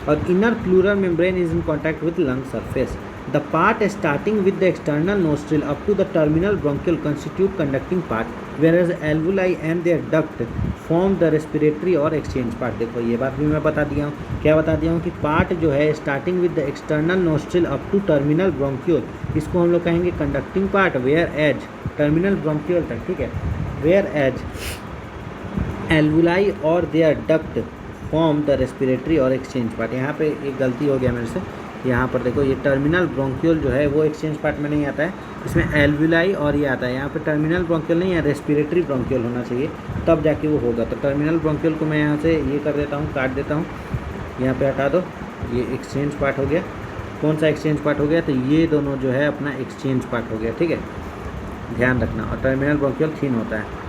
और inner pleural membrane is in contact with lung surface. The part starting with the external nostril up to the terminal bronchiole constitute conducting part, whereas alveoli and their duct form the respiratory और exchange part। देखो ये बात भी मैं बता दिया हूँ, क्या बता दिया हूँ कि पार्ट जो है starting with the external nostril up to terminal bronchiole, इसको हम लोग कहेंगे conducting part, whereas terminal bronchiole तक। ठीक है, whereas alveoli और their duct form the respiratory और exchange part। यहाँ पे एक गलती हो गया मेरे से, यहाँ पर देखो ये टर्मिनल ब्रोंकियल जो है वो एक्सचेंज पार्ट में नहीं आता है, इसमें एल्वुलाई और ये आता है। यहाँ पे टर्मिनल ब्रोंकियल नहीं है, रेस्पिरेटरी ब्रोंकियल होना चाहिए, तब जाके वो होगा। तो टर्मिनल ब्रोंकियल को मैं यहाँ से ये कर देता हूँ, काट देता हूँ, यहाँ पे हटा दो, ये एक्सचेंज पार्ट हो गया। कौन सा एक्सचेंज पार्ट हो गया? तो ये दोनों जो है अपना एक्सचेंज पार्ट हो गया, ठीक है, ध्यान रखना। और टर्मिनल ब्रोंकियल थिन होता है।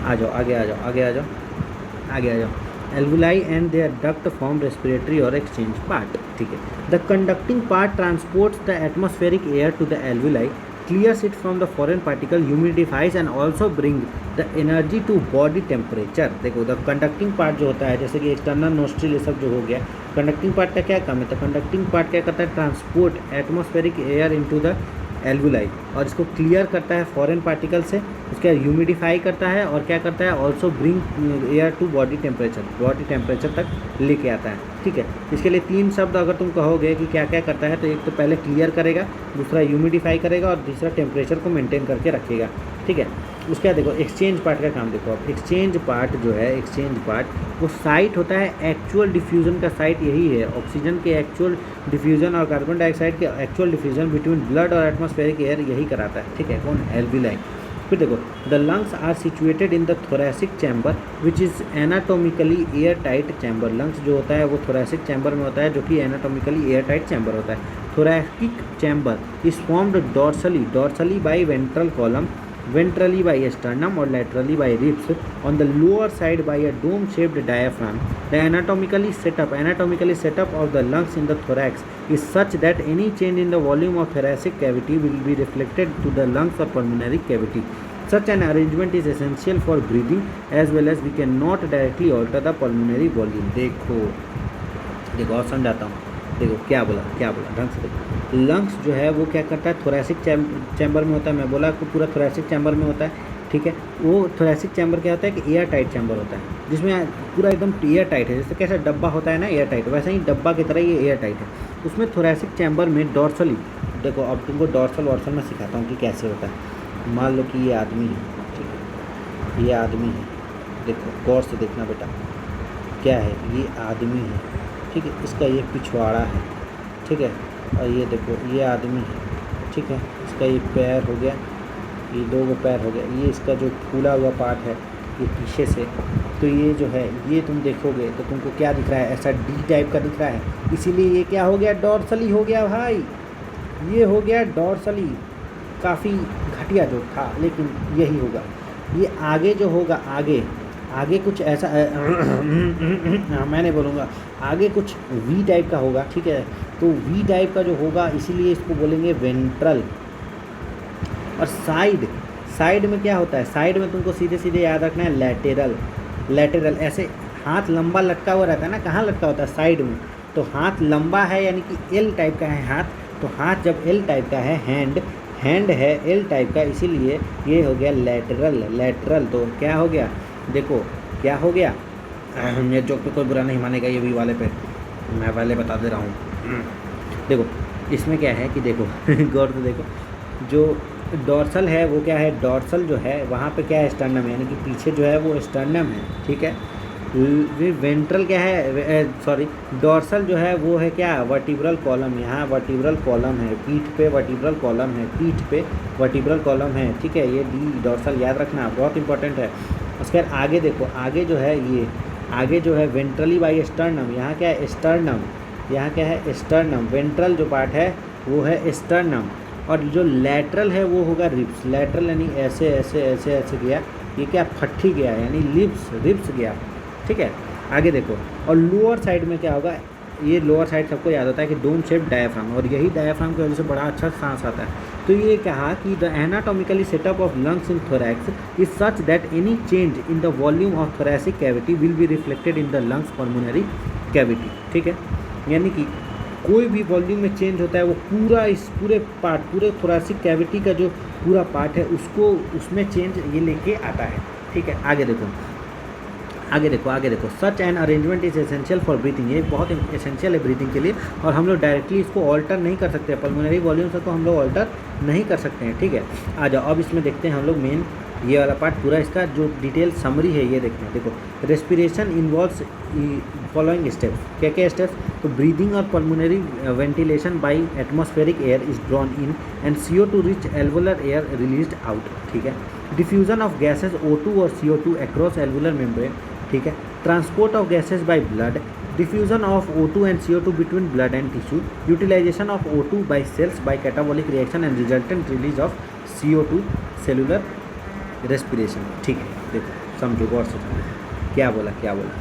आ जाओ आगे, आ जाओ आगे, आ जाओ आगे, आ जाओ। Alveoli and their duct form respiratory और एक्सचेंज पार्ट, ठीक है। The conducting part transports the atmospheric air to the alveoli, clears it from the foreign particle, humidifies and also bring the energy to body temperature। देखो the conducting part जो होता है, जैसे कि external nostril ये सब जो हो गया, कंडक्टिंग पार्ट का क्या काम है? तो कंडक्टिंग पार्ट क्या करता है? Transport atmospheric air into the alveoli, और इसको क्लियर करता है फॉरेन पार्टिकल से, उसके ह्यूमिडिफाई करता है और क्या करता है? Also bring air to body temperature तक लेके आता है, ठीक है। इसके लिए 3 शब्द अगर तुम कहोगे कि क्या क्या करता है, तो एक तो पहले क्लियर करेगा, दूसरा ह्यूमिडिफाई करेगा और तीसरा टेम्परेचर को मेंटेन करके रखेगा, ठीक है। उसके बाद देखो एक्सचेंज पार्ट का काम देखो। अब एक्सचेंज पार्ट जो है, एक्सचेंज पार्ट वो साइट होता है एक्चुअल डिफ्यूज़न का साइट यही है। ऑक्सीजन के एक्चुअल डिफ्यूज़न और कार्बन डाइऑक्साइड के एक्चुअल डिफ्यूज़न बिटवीन ब्लड और एटमॉस्फेरिक एयर यही कराता है, ठीक है। कौन? एल्वुलाई। फिर देखो the lungs are situated in the thoracic chamber which is anatomically air tight chamber. Lungs जो होता है वो थोरैसिक चैम्बर में होता है, जो कि एनाटोमिकली एयर टाइट चैम्बर होता है। Thoracic chamber is formed dorsally by ventral column, ventrally by sternum or laterally by ribs, on the lower side by a dome shaped diaphragm. The anatomically setup of the lungs in the thorax is such that any change in the volume of thoracic cavity will be reflected to the lungs or pulmonary cavity. Such an arrangement is essential for breathing as well as we cannot directly alter the pulmonary volume। देखो और समझाता हूँ। देखो क्या बोला ढंग से देखो। लंग्स जो है वो क्या करता है? थोरैसिक चैम्बर में होता है। मैं बोला आपको पूरा थोरैसिक चैम्बर में होता है, ठीक है। वो थोरैसिक चैम्बर क्या होता है कि एयर टाइट चैम्बर होता है, जिसमें पूरा एकदम एयर टाइट है। जैसे कैसा डब्बा होता है ना एयर टाइट, वैसे ही डब्बा की तरह ये एयर टाइट है। उसमें थोरैसिक चैम्बर में डॉर्सली, देखो अब तुमको डॉर्सल मैं सिखाता हूँ कि कैसे होता है। मान लो कि ये आदमी है, ठीक है, ये आदमी है। देखो गौर से देखना बेटा, क्या है? ये आदमी है, ठीक है। इसका ये पिछवाड़ा है, ठीक है। और ये देखो ये आदमी है, ठीक है। इसका ये पैर हो गया, ये 2 पैर हो गया। ये इसका जो फूला हुआ पार्ट है ये पीछे से, तो ये जो है ये तुम देखोगे तो तुमको क्या दिख रहा है? ऐसा डी टाइप का दिख रहा है, इसीलिए ये क्या हो गया? डॉर्सली हो गया भाई, ये हो गया डॉर्सली। काफ़ी घटिया जो था लेकिन यही होगा। ये आगे जो होगा, आगे कुछ ऐसा मैं नहीं बोलूँगा, आगे कुछ वी टाइप का होगा, ठीक है। तो वी टाइप का जो होगा इसीलिए इसको बोलेंगे वेंट्रल। और साइड में क्या होता है? साइड में तुमको सीधे याद रखना है लैटेरल। ऐसे हाथ लंबा लटका हुआ रहता है ना, कहाँ लटका होता है? साइड में। तो हाथ लंबा है यानी कि एल टाइप का है हाथ, तो हाथ जब एल टाइप का है, हैंड है एल टाइप का, इसीलिए ये हो गया लैटरल। तो क्या हो गया? देखो क्या हो गया? ये जोक पे कोई बुरा नहीं मानेगा, ये भी वाले पे मैं पहले बता दे रहा हूँ। देखो इसमें क्या है कि देखो गौर से देखो, जो डॉर्सल है वो क्या है? डॉर्सल जो है वहाँ पे क्या है? स्टर्नम है, यानी कि पीछे जो है वो स्टर्नम है, ठीक है। वेंट्रल क्या है? डॉर्सल जो है वो है क्या? Vertebral column. यहाँ वर्टिब्रल कॉलम है, पीठ पे वर्टिब्रल कॉलम है, ठीक है। ये डी डॉर्सल याद रखना, बहुत इंपॉर्टेंट है। उसके बाद आगे देखो, आगे जो है ये आगे जो है वेंट्रली बाई स्टर्नम। यहाँ क्या है? स्टर्नम। यहाँ क्या है? स्टर्नम। वेंट्रल जो पार्ट है वो है स्टर्नम, और जो लैटरल है वो होगा रिब्स। लैटरल यानी ऐसे गया, ये क्या? फट्टी गया, यानी रिब्स गया, ठीक है। आगे देखो, और लोअर साइड में क्या होगा? ये लोअर साइड सबको याद होता है कि डोम शेप डायफ्राम, और यही डायफ्राम की वजह से बड़ा अच्छा सांस आता है। तो ये कहा कि the anatomically setup of lungs in thorax is such that any change in the volume of thoracic cavity will be reflected in the lungs pulmonary cavity, ठीक है। यानी कि कोई भी वॉल्यूम में चेंज होता है वो पूरे थोरैसिक कैविटी का जो पूरा पार्ट है उसको उसमें चेंज ये लेके आता है, ठीक है। आगे देखो such an arrangement is essential for breathing. ये बहुत एसेंशियल है ब्रीथिंग के लिए, और हम लोग डायरेक्टली इसको ऑल्टर नहीं कर सकते। पल्मोनरी वॉल्यूम से तो हम लोग ऑल्टर नहीं कर सकते हैं, ठीक है। आ जाओ अब इसमें देखते हैं हम लोग मेन ये वाला पार्ट पूरा, इसका जो डिटेल समरी है ये देखते हैं। देखो रेस्पिरेशन इन्वॉल्व्स फॉलोइंग स्टेप्स। क्या स्टेप्स? तो ब्रीदिंग और pulmonary ventilation by atmospheric air is drawn in and CO2 rich alveolar air released out, ठीक है। डिफ्यूजन ऑफ गैसेज O2 और CO2 अक्रॉस एल्वुलर मेम्ब्रेन, ठीक है। Transport of gases by blood, diffusion of O2 and CO2 between blood and tissue, utilization of O2 by cells by catabolic reaction and resultant release of CO2, cellular respiration। ठीक है, देखो समझो गौर से समझो क्या बोला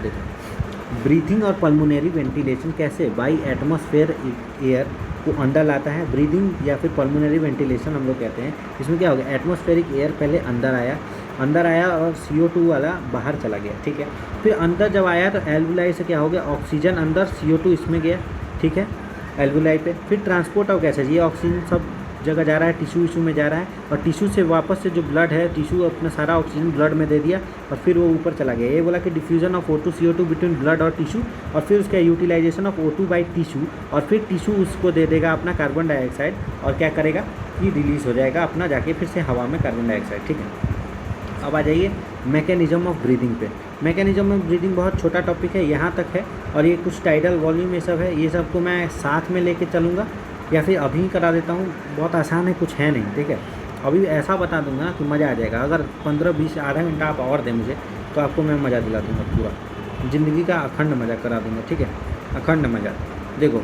देखो। ब्रीथिंग और पल्मोनरी वेंटिलेशन कैसे, बाई एटमॉस्फेयर एयर को अंदर लाता है। ब्रीदिंग या फिर पल्मोनरी वेंटिलेशन हम लोग कहते हैं। इसमें क्या हो गया, एटमॉस्फेरिक एयर पहले अंदर आया और CO2 वाला बाहर चला गया, ठीक है। फिर अंदर जब आया तो एल्वुलाई से क्या हो गया, ऑक्सीजन अंदर, CO2 इसमें गया, ठीक है, एल्वुलाई पे। फिर ट्रांसपोर्ट ऑफ गैसेज, ये ऑक्सीजन सब जगह जा रहा है, टिश्यू में जा रहा है, और टिश्यू से वापस से जो ब्लड है, टिश्यू अपना सारा ऑक्सीजन ब्लड में दे दिया और फिर वो ऊपर चला गया। ये बोला कि diffusion of O2 CO2 between blood और टिश्यू, और फिर उसका utilisation of O2 by tissue, और फिर टिश्यू उसको दे देगा अपना कार्बन डाइऑक्साइड, और क्या करेगा कि रिलीज़ हो जाएगा अपना जाके फिर से हवा में कार्बन डाइऑक्साइड, ठीक है। अब आ जाइए मैकेनिज्म ऑफ ब्रीदिंग पे। मैकेनिज्म ऑफ ब्रीदिंग बहुत छोटा टॉपिक है, यहाँ तक है, और ये कुछ टाइटल वॉल्यूम ये सब है, ये सब को मैं साथ में लेके चलूँगा या फिर अभी करा देता हूँ। बहुत आसान है, कुछ है नहीं, ठीक है। अभी ऐसा बता दूंगा कि मज़ा आ जाएगा। अगर 15-20 आधा घंटा आप और दें मुझे तो आपको मैं मज़ा दिला दूँगा, पूरा ज़िंदगी का अखंड मज़ा करा दूँगा, ठीक है, अखंड मज़ा। देखो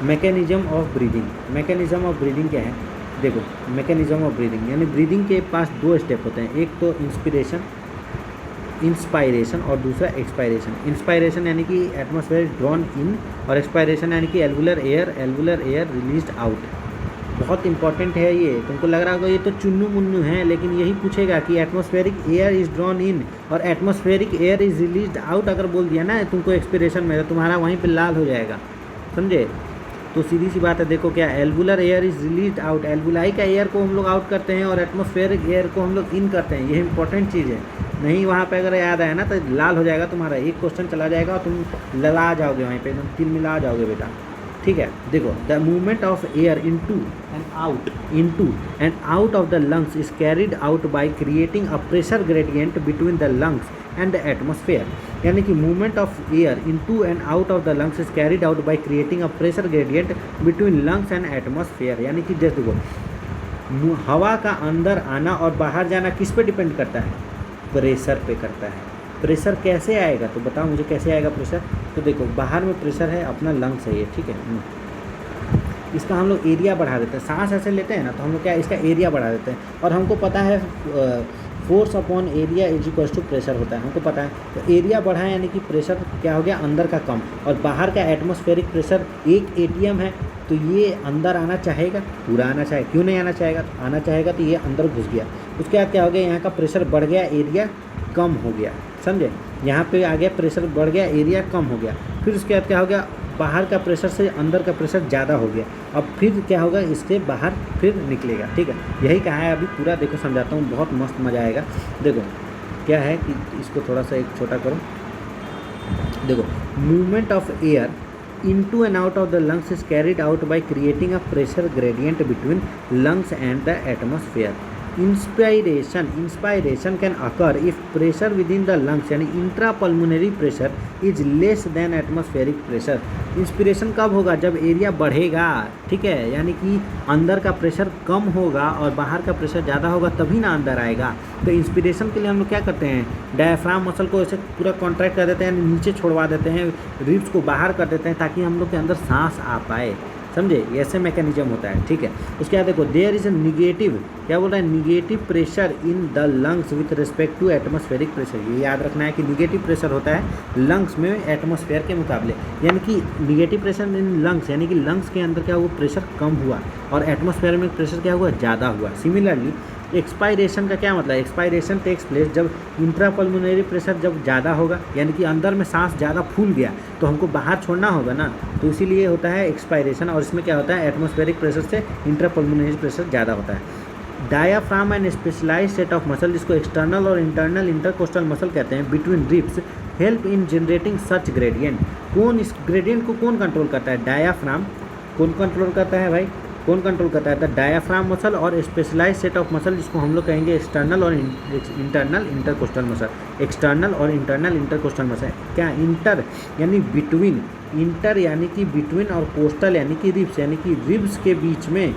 मैकेनिज्म ऑफ ब्रीदिंग क्या है, देखो मैकेनिज्म ऑफ ब्रीदिंग यानी ब्रीदिंग के पास 2 स्टेप होते हैं, एक तो इंस्पायरेशन और दूसरा एक्सपायरेशन। इंस्पायरेशन यानी कि एटमॉस्फेयर ड्रॉन इन, और एक्सपायरेशन यानी कि एल्वुलर एयर रिलीज्ड आउट। बहुत इंपॉर्टेंट है ये। तुमको लग रहा होगा ये तो चुन्नू मुन्नू है, लेकिन यही पूछेगा कि atmospheric air is drawn in और atmospheric air is released out अगर बोल दिया ना तुमको एक्सपायरेशन में, तो तुम्हारा वहीं पे लाल हो जाएगा, समझे। तो सीधी सी बात है, देखो क्या alveolar air is released out, alveoli का एयर को हम लोग आउट करते हैं और एटमॉस्फेरिक एयर को हम लोग इन करते हैं। ये इंपॉर्टेंट चीज़ है, नहीं वहाँ पे अगर याद आया ना तो लाल हो जाएगा तुम्हारा, एक क्वेश्चन चला जाएगा और तुम लला जाओगे वहीं पे, एकदम तिलमिला जाओगे बेटा, ठीक है। देखो the movement of air into and out of the lungs is carried out by creating a pressure gradient between the lungs and the atmosphere. यानी कि movement of air into and out of the lungs is carried out by creating a pressure gradient between lungs and atmosphere. यानी कि जैसे देखो हवा का अंदर आना और बाहर जाना किस पे डिपेंड करता है, प्रेशर पे करता है। प्रेशर कैसे आएगा, तो बताओ मुझे कैसे आएगा प्रेशर। तो देखो बाहर में प्रेशर है, अपना लंग्स है ये, ठीक है। इसका हम लोग एरिया बढ़ा देते हैं, सांस ऐसे लेते हैं ना तो हम लोग क्या इसका एरिया बढ़ा देते हैं, और हमको पता है force upon area is equals to pressure होता है, हमको पता है। तो एरिया बढ़ा यानी कि प्रेशर क्या हो गया अंदर का कम, और बाहर का एटमॉस्फेरिक प्रेशर 1 ATM है, तो ये अंदर आना चाहेगा, पूरा आना चाहेगा, क्यों नहीं आना चाहेगा, आना चाहेगा तो ये अंदर घुस गया। उसके बाद क्या हो गया, यहाँ का प्रेशर बढ़ गया, एरिया कम हो गया, समझे। यहाँ पे आ गया प्रेशर बढ़ गया, एरिया कम हो गया। फिर उसके बाद क्या हो गया, बाहर का प्रेशर से अंदर का प्रेशर ज़्यादा हो गया। अब फिर क्या होगा, इसके बाहर फिर निकलेगा, ठीक है। यही कहा है, अभी पूरा देखो समझाता हूँ, बहुत मस्त मज़ा आएगा। देखो क्या है कि इसको थोड़ा सा एक छोटा करो। देखो movement of air into and out of the lungs is carried out by creating a pressure gradient between lungs and the atmosphere. Inspiration can occur if pressure within the lungs यानी intrapulmonary pressure is less than atmospheric pressure. Inspiration कब होगा, जब area बढ़ेगा, ठीक है, यानी कि अंदर का प्रेशर कम होगा और बाहर का प्रेशर ज़्यादा होगा, तभी ना अंदर आएगा। तो इंस्पिरेशन के लिए हम लोग क्या करते हैं, डायफ्राम मसल को ऐसे पूरा कॉन्ट्रैक्ट कर देते हैं, नीचे छोड़वा देते हैं, रिब्स को बाहर कर देते हैं ताकि हम लोग के अंदर सांस आ पाए, समझे। ऐसे मैकेनिज्म होता है, ठीक है। उसके बाद देखो देयर इज ए निगेटिव, क्या बोल रहा है, negative pressure in the lungs with respect to atmospheric pressure. ये याद रखना है कि निगेटिव प्रेशर होता है लंग्स में एटमॉस्फेयर के मुकाबले, यानी कि निगेटिव प्रेशर इन लंग्स यानी कि लंग्स के अंदर क्या हुआ, प्रेशर कम हुआ, और एटमॉस्फेयर में प्रेशर क्या हुआ, ज़्यादा हुआ। सिमिलरली एक्सपायरेशन का क्या मतलब, एक्सपायरेशन टेक्स प्लेस जब इंट्रापल्मोनरी प्रेशर जब ज़्यादा होगा, यानी कि अंदर में सांस ज़्यादा फूल गया तो हमको बाहर छोड़ना होगा ना, तो इसीलिए होता है एक्सपायरेशन। और इसमें क्या होता है, एटमॉस्फेरिक प्रेशर से इंट्रापल्मोनरी प्रेशर ज़्यादा होता है। Diaphragm and specialized set of muscle, जिसको एक्सटर्नल और इंटरनल इंटरकोस्टल मसल कहते हैं, between ribs help in generating such gradient. कौन इस ग्रेडियंट को कौन कंट्रोल करता है, डायाफ्राम। कौन कंट्रोल करता है भाई, कौन कंट्रोल करता है, द डायाफ्राम मसल और स्पेशलाइज सेट ऑफ मसल, जिसको हम लोग कहेंगे एक्सटर्नल और इंटरनल इंटरकोस्टल मसल। एक्सटर्नल और इंटरनल इंटरकोस्टल मसल क्या, इंटर यानी बिटवीन, इंटर यानी कि बिटवीन, और कोस्टल यानी कि रिब्स, यानी कि रिब्स के बीच में,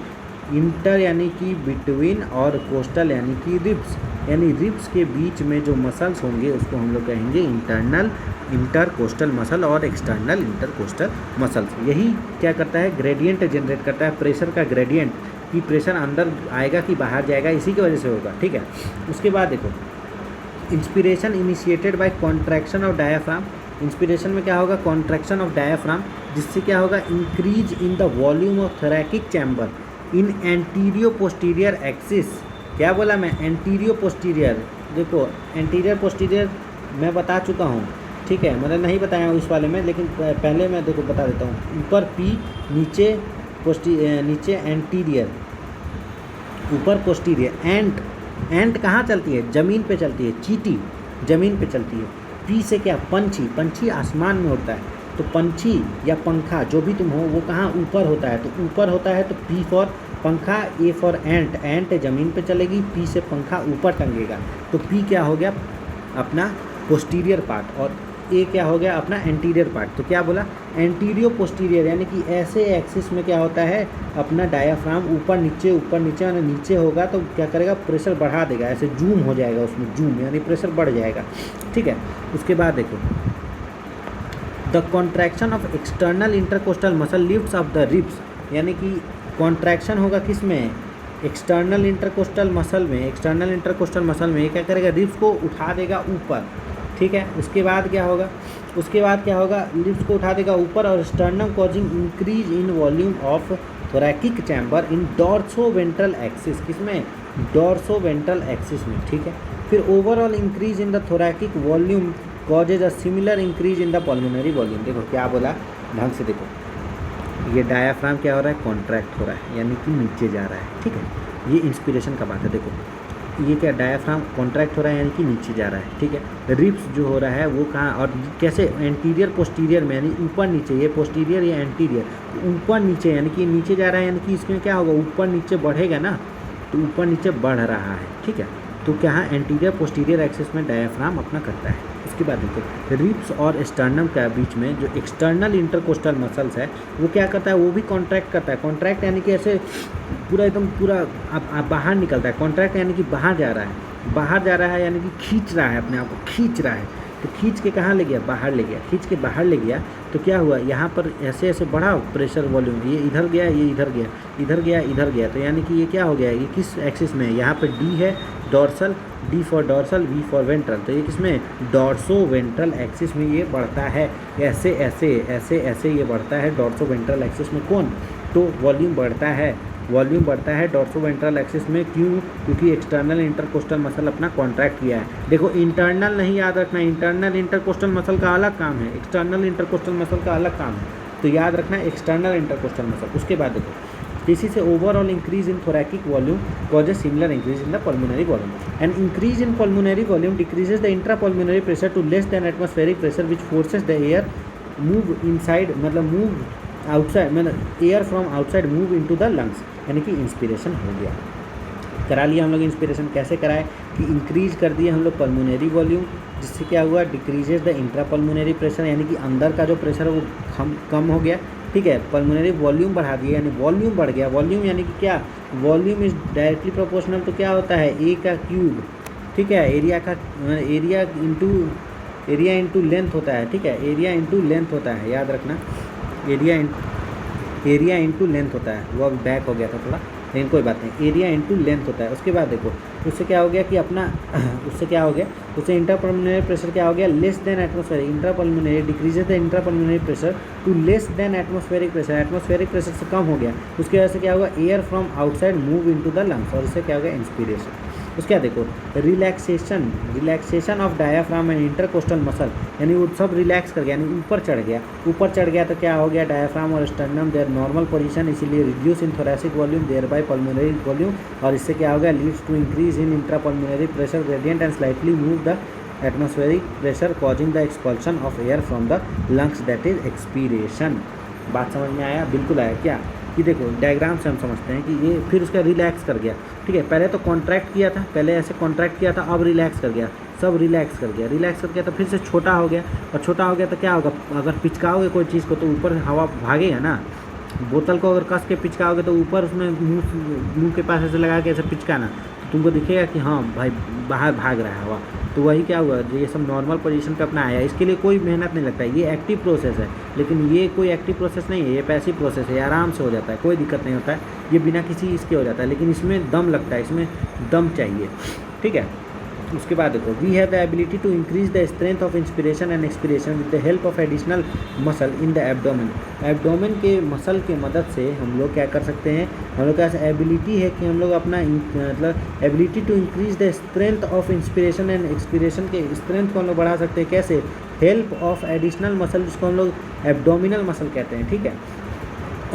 इंटर यानी कि बिटवीन और कोस्टल यानी कि रिब्स, यानी रिब्स के बीच में जो मसल्स होंगे उसको हम लोग कहेंगे इंटरनल इंटरकोस्टल मसल और एक्सटर्नल इंटरकोस्टल मसल्स। यही क्या करता है, ग्रेडियंट जनरेट करता है, प्रेशर का ग्रेडियंट, कि प्रेशर अंदर आएगा कि बाहर जाएगा, इसी की वजह से होगा। ठीक है, उसके बाद देखो inspiration initiated by contraction of diaphragm. Inspiration में क्या होगा, कॉन्ट्रैक्शन ऑफ डायाफ्राम, जिससे क्या होगा, increase in the volume of thoracic chamber in antero posterior axis. क्या बोला मैं, एंटीरियो पोस्टीरियर। देखो एंटीरियर पोस्टीरियर मैं बता चुका हूँ, ठीक है, मतलब नहीं बताया उस वाले में, लेकिन पहले मैं देखो बता देता हूँ। ऊपर पी, नीचे नीचे एंटीरियर, ऊपर पोस्टीरियर। एंट कहाँ चलती है, ज़मीन पे चलती है, चींटी ज़मीन पे चलती है। पी से क्या, पंछी, पंछी आसमान में होता है, तो पंछी या पंखा जो भी तुम हो वो कहाँ, ऊपर होता है, तो ऊपर होता है, तो पी फॉर पंखा, ए फॉर एंट, एंट ज़मीन पे चलेगी, पी से पंखा ऊपर टंगेगा, तो पी क्या हो गया अपना पोस्टीरियर पार्ट, और ए क्या हो गया अपना एंटीरियर पार्ट। तो क्या बोला, एंटीरियो पोस्टीरियर, यानी कि ऐसे एक्सिस में क्या होता है अपना डायाफ्राम ऊपर नीचे यानी नीचे होगा तो क्या करेगा, प्रेशर बढ़ा देगा, ऐसे जूम हो जाएगा उसमें, जूम यानी प्रेशर बढ़ जाएगा। ठीक है, उसके बाद देखो the contraction of external intercostal muscle lifts of the ribs, यानी कि कॉन्ट्रैक्शन होगा किस में, एक्सटर्नल इंटरकोस्टल मसल में। एक्सटर्नल इंटरकोस्टल मसल में ये क्या करेगा, रिब्स को उठा देगा ऊपर। ठीक है, उसके बाद क्या होगा, लिफ्ट को उठा देगा ऊपर, और sternum causing increase in volume of thoracic chamber in dorsoventral axis, किसमें, डॉर्सोवेंट्रल एक्सिस में। ठीक है, फिर overall increase in the thoracic volume causes a similar increase in the pulmonary volume. देखो क्या बोला ढंग से देखो, ये डायाफ्राम क्या हो रहा है, कॉन्ट्रैक्ट हो रहा है, यानी कि नीचे जा रहा है। ठीक है, ये इंस्पिरेशन का बात है। देखो ये क्या, डायाफ्राम कॉन्ट्रैक्ट हो रहा है यानी कि नीचे जा रहा है। ठीक है, रिब्स जो हो रहा है वो कहाँ और कैसे, एंटीरियर पोस्टीरियर में, यानी ऊपर नीचे, ये पोस्टीरियर ये एंटीरियर, ऊपर नीचे यानी कि नीचे जा रहा है, यानी कि इसमें क्या होगा, ऊपर नीचे बढ़ेगा ना, तो ऊपर नीचे बढ़ रहा है। ठीक है, तो क्या है, एंटीरियर पोस्टीरियर एक्सिस में डायाफ्राम अपना करता है। उसके बाद देखो रिब्स और स्टर्नम के बीच में जो एक्सटर्नल इंटरकोस्टल मसल्स है वो क्या करता है, वो भी कॉन्ट्रैक्ट करता है। कॉन्ट्रैक्ट यानी कि ऐसे पूरा एकदम पूरा बाहर निकलता है। कॉन्ट्रैक्ट यानी कि बाहर जा रहा है, यानी कि खींच रहा है, अपने आप को खींच रहा है। तो खींच के कहाँ ले गया, बाहर ले गया, खींच के बाहर ले गया, तो क्या हुआ, यहाँ पर ऐसे ऐसे बढ़ा प्रेशर वॉल्यूम, ये इधर गया, ये इधर गया, इधर गया, तो यानी कि ये क्या हो गया, ये किस एक्सिस में है, यहाँ पर डी है dorsal, D for dorsal, V for ventral, तो ये किसमें, डॉर्सो वेंट्रल एक्सिस में ये बढ़ता है, ऐसे ऐसे ऐसे ऐसे ये बढ़ता है डॉर्सो वेंट्रल एक्सिस में। कौन, तो वॉल्यूम बढ़ता है डॉर्सो वेंट्रल एक्सिस में। क्यों, क्योंकि एक्सटर्नल इंटरकोस्टल मसल अपना कॉन्ट्रैक्ट किया है। देखो इंटरनल नहीं याद रखना, इंटरनल इंटरकोस्टल मसल का अलग काम है, एक्सटर्नल इंटरकोस्टल मसल का अलग काम है, तो याद रखना एक्सटर्नल इंटरकोस्टल मसल। उसके बाद देखो इसी से overall increase in thoracic volume causes similar increase in the pulmonary volume, and increase in pulmonary volume decreases the intrapulmonary pressure to less than atmospheric pressure which forces the air move inside, मतलब move outside, मतलब air from outside move into the lungs, यानी कि inspiration हो गया। करा लिया हम लोग इंस्पिरेशन, कैसे कराए कि इंक्रीज कर दिए हम लोग पल्मोनरी वॉल्यूम, जिससे क्या हुआ, डिक्रीजेज द इंट्रापल्मोनरी प्रेशर, यानी कि अंदर का जो प्रेशर है वो कम हो गया। ठीक है, पल्मोनरी वॉल्यूम बढ़ा दिया, यानी वॉल्यूम बढ़ गया। वॉल्यूम यानी कि क्या, वॉल्यूम इज डायरेक्टली प्रोपोर्शनल तो क्या होता है, ए का क्यूब। ठीक है, एरिया इंटू लेंथ होता है। ठीक है, एरिया इंटू लेंथ होता है, याद रखना, एरिया इंटू लेंथ होता है। वो अब बैक हो गया था थोड़ा, लेकिन कोई बात नहीं, एरिया इंटू लेंथ होता है। उसके बाद देखो उससे क्या हो गया कि अपना उससे इंट्रापल्मोनरी प्रेशर क्या हो गया, less than atmospheric, intrapulmonary decreases the intrapulmonary pressure to less than atmospheric pressure, atmospheric pressure से कम हो गया। उसकी वजह से क्या होगा, air from outside move into the lungs, और इससे क्या हो गया, इंस्पिरेशन। उसके बाद देखो relaxation of diaphragm and intercostal muscle, यानी वो सब रिलैक्स कर गया, यानी ऊपर चढ़ गया तो क्या हो गया, डायाफ्राम और स्टर्नम देयर नॉर्मल पोजीशन, इसीलिए reduce in thoracic volume thereby pulmonary volume, और इससे क्या हो गया, leads to increase in intrapulmonary pressure gradient and slightly move the atmospheric pressure causing the expulsion of air from the lungs, that is expiration. बात समझ में आया, बिल्कुल आया क्या, कि देखो डायग्राम से हम समझते हैं कि ये फिर उसका रिलैक्स कर गया। ठीक है, पहले तो कॉन्ट्रैक्ट किया था, पहले ऐसे कॉन्ट्रैक्ट किया था, अब रिलैक्स कर गया, सब रिलैक्स कर गया तो फिर से छोटा हो गया, और छोटा हो गया तो क्या होगा, अगर पिचकाओगे कोई चीज़ को तो ऊपर हवा भागेगा ना। बोतल को अगर कस के पिचकाओगे तो ऊपर उसमें मुंह के पास ऐसे लगा के ऐसे पिचकाना, तुमको दिखेगा कि हाँ भाई बाहर भाग रहा है हवा। तो वही क्या हुआ, जो ये सब नॉर्मल पोजीशन पे अपना आया, इसके लिए कोई मेहनत नहीं लगता है, ये एक्टिव प्रोसेस है। लेकिन ये कोई एक्टिव प्रोसेस नहीं है, ये पैसिव प्रोसेस है, ये आराम से हो जाता है, कोई दिक्कत नहीं होता है, ये बिना किसी इसके हो जाता है। लेकिन इसमें दम लगता है, इसमें दम चाहिए, ठीक है। उसके बाद देखो, we have the ability to increase the strength of inspiration and expiration with the help of additional muscle in the abdomen. Abdomen के मसल के मदद से हम लोग क्या कर सकते हैं, हम लोग का ऐसा एबिलिटी है कि हम लोग अपना मतलब ability to increase the strength of inspiration and expiration के स्ट्रेंथ को हम लोग बढ़ा सकते हैं। कैसे? हेल्प ऑफ एडिशनल मसल, जिसको हम लोग एब्डोमिनल मसल कहते हैं, ठीक है।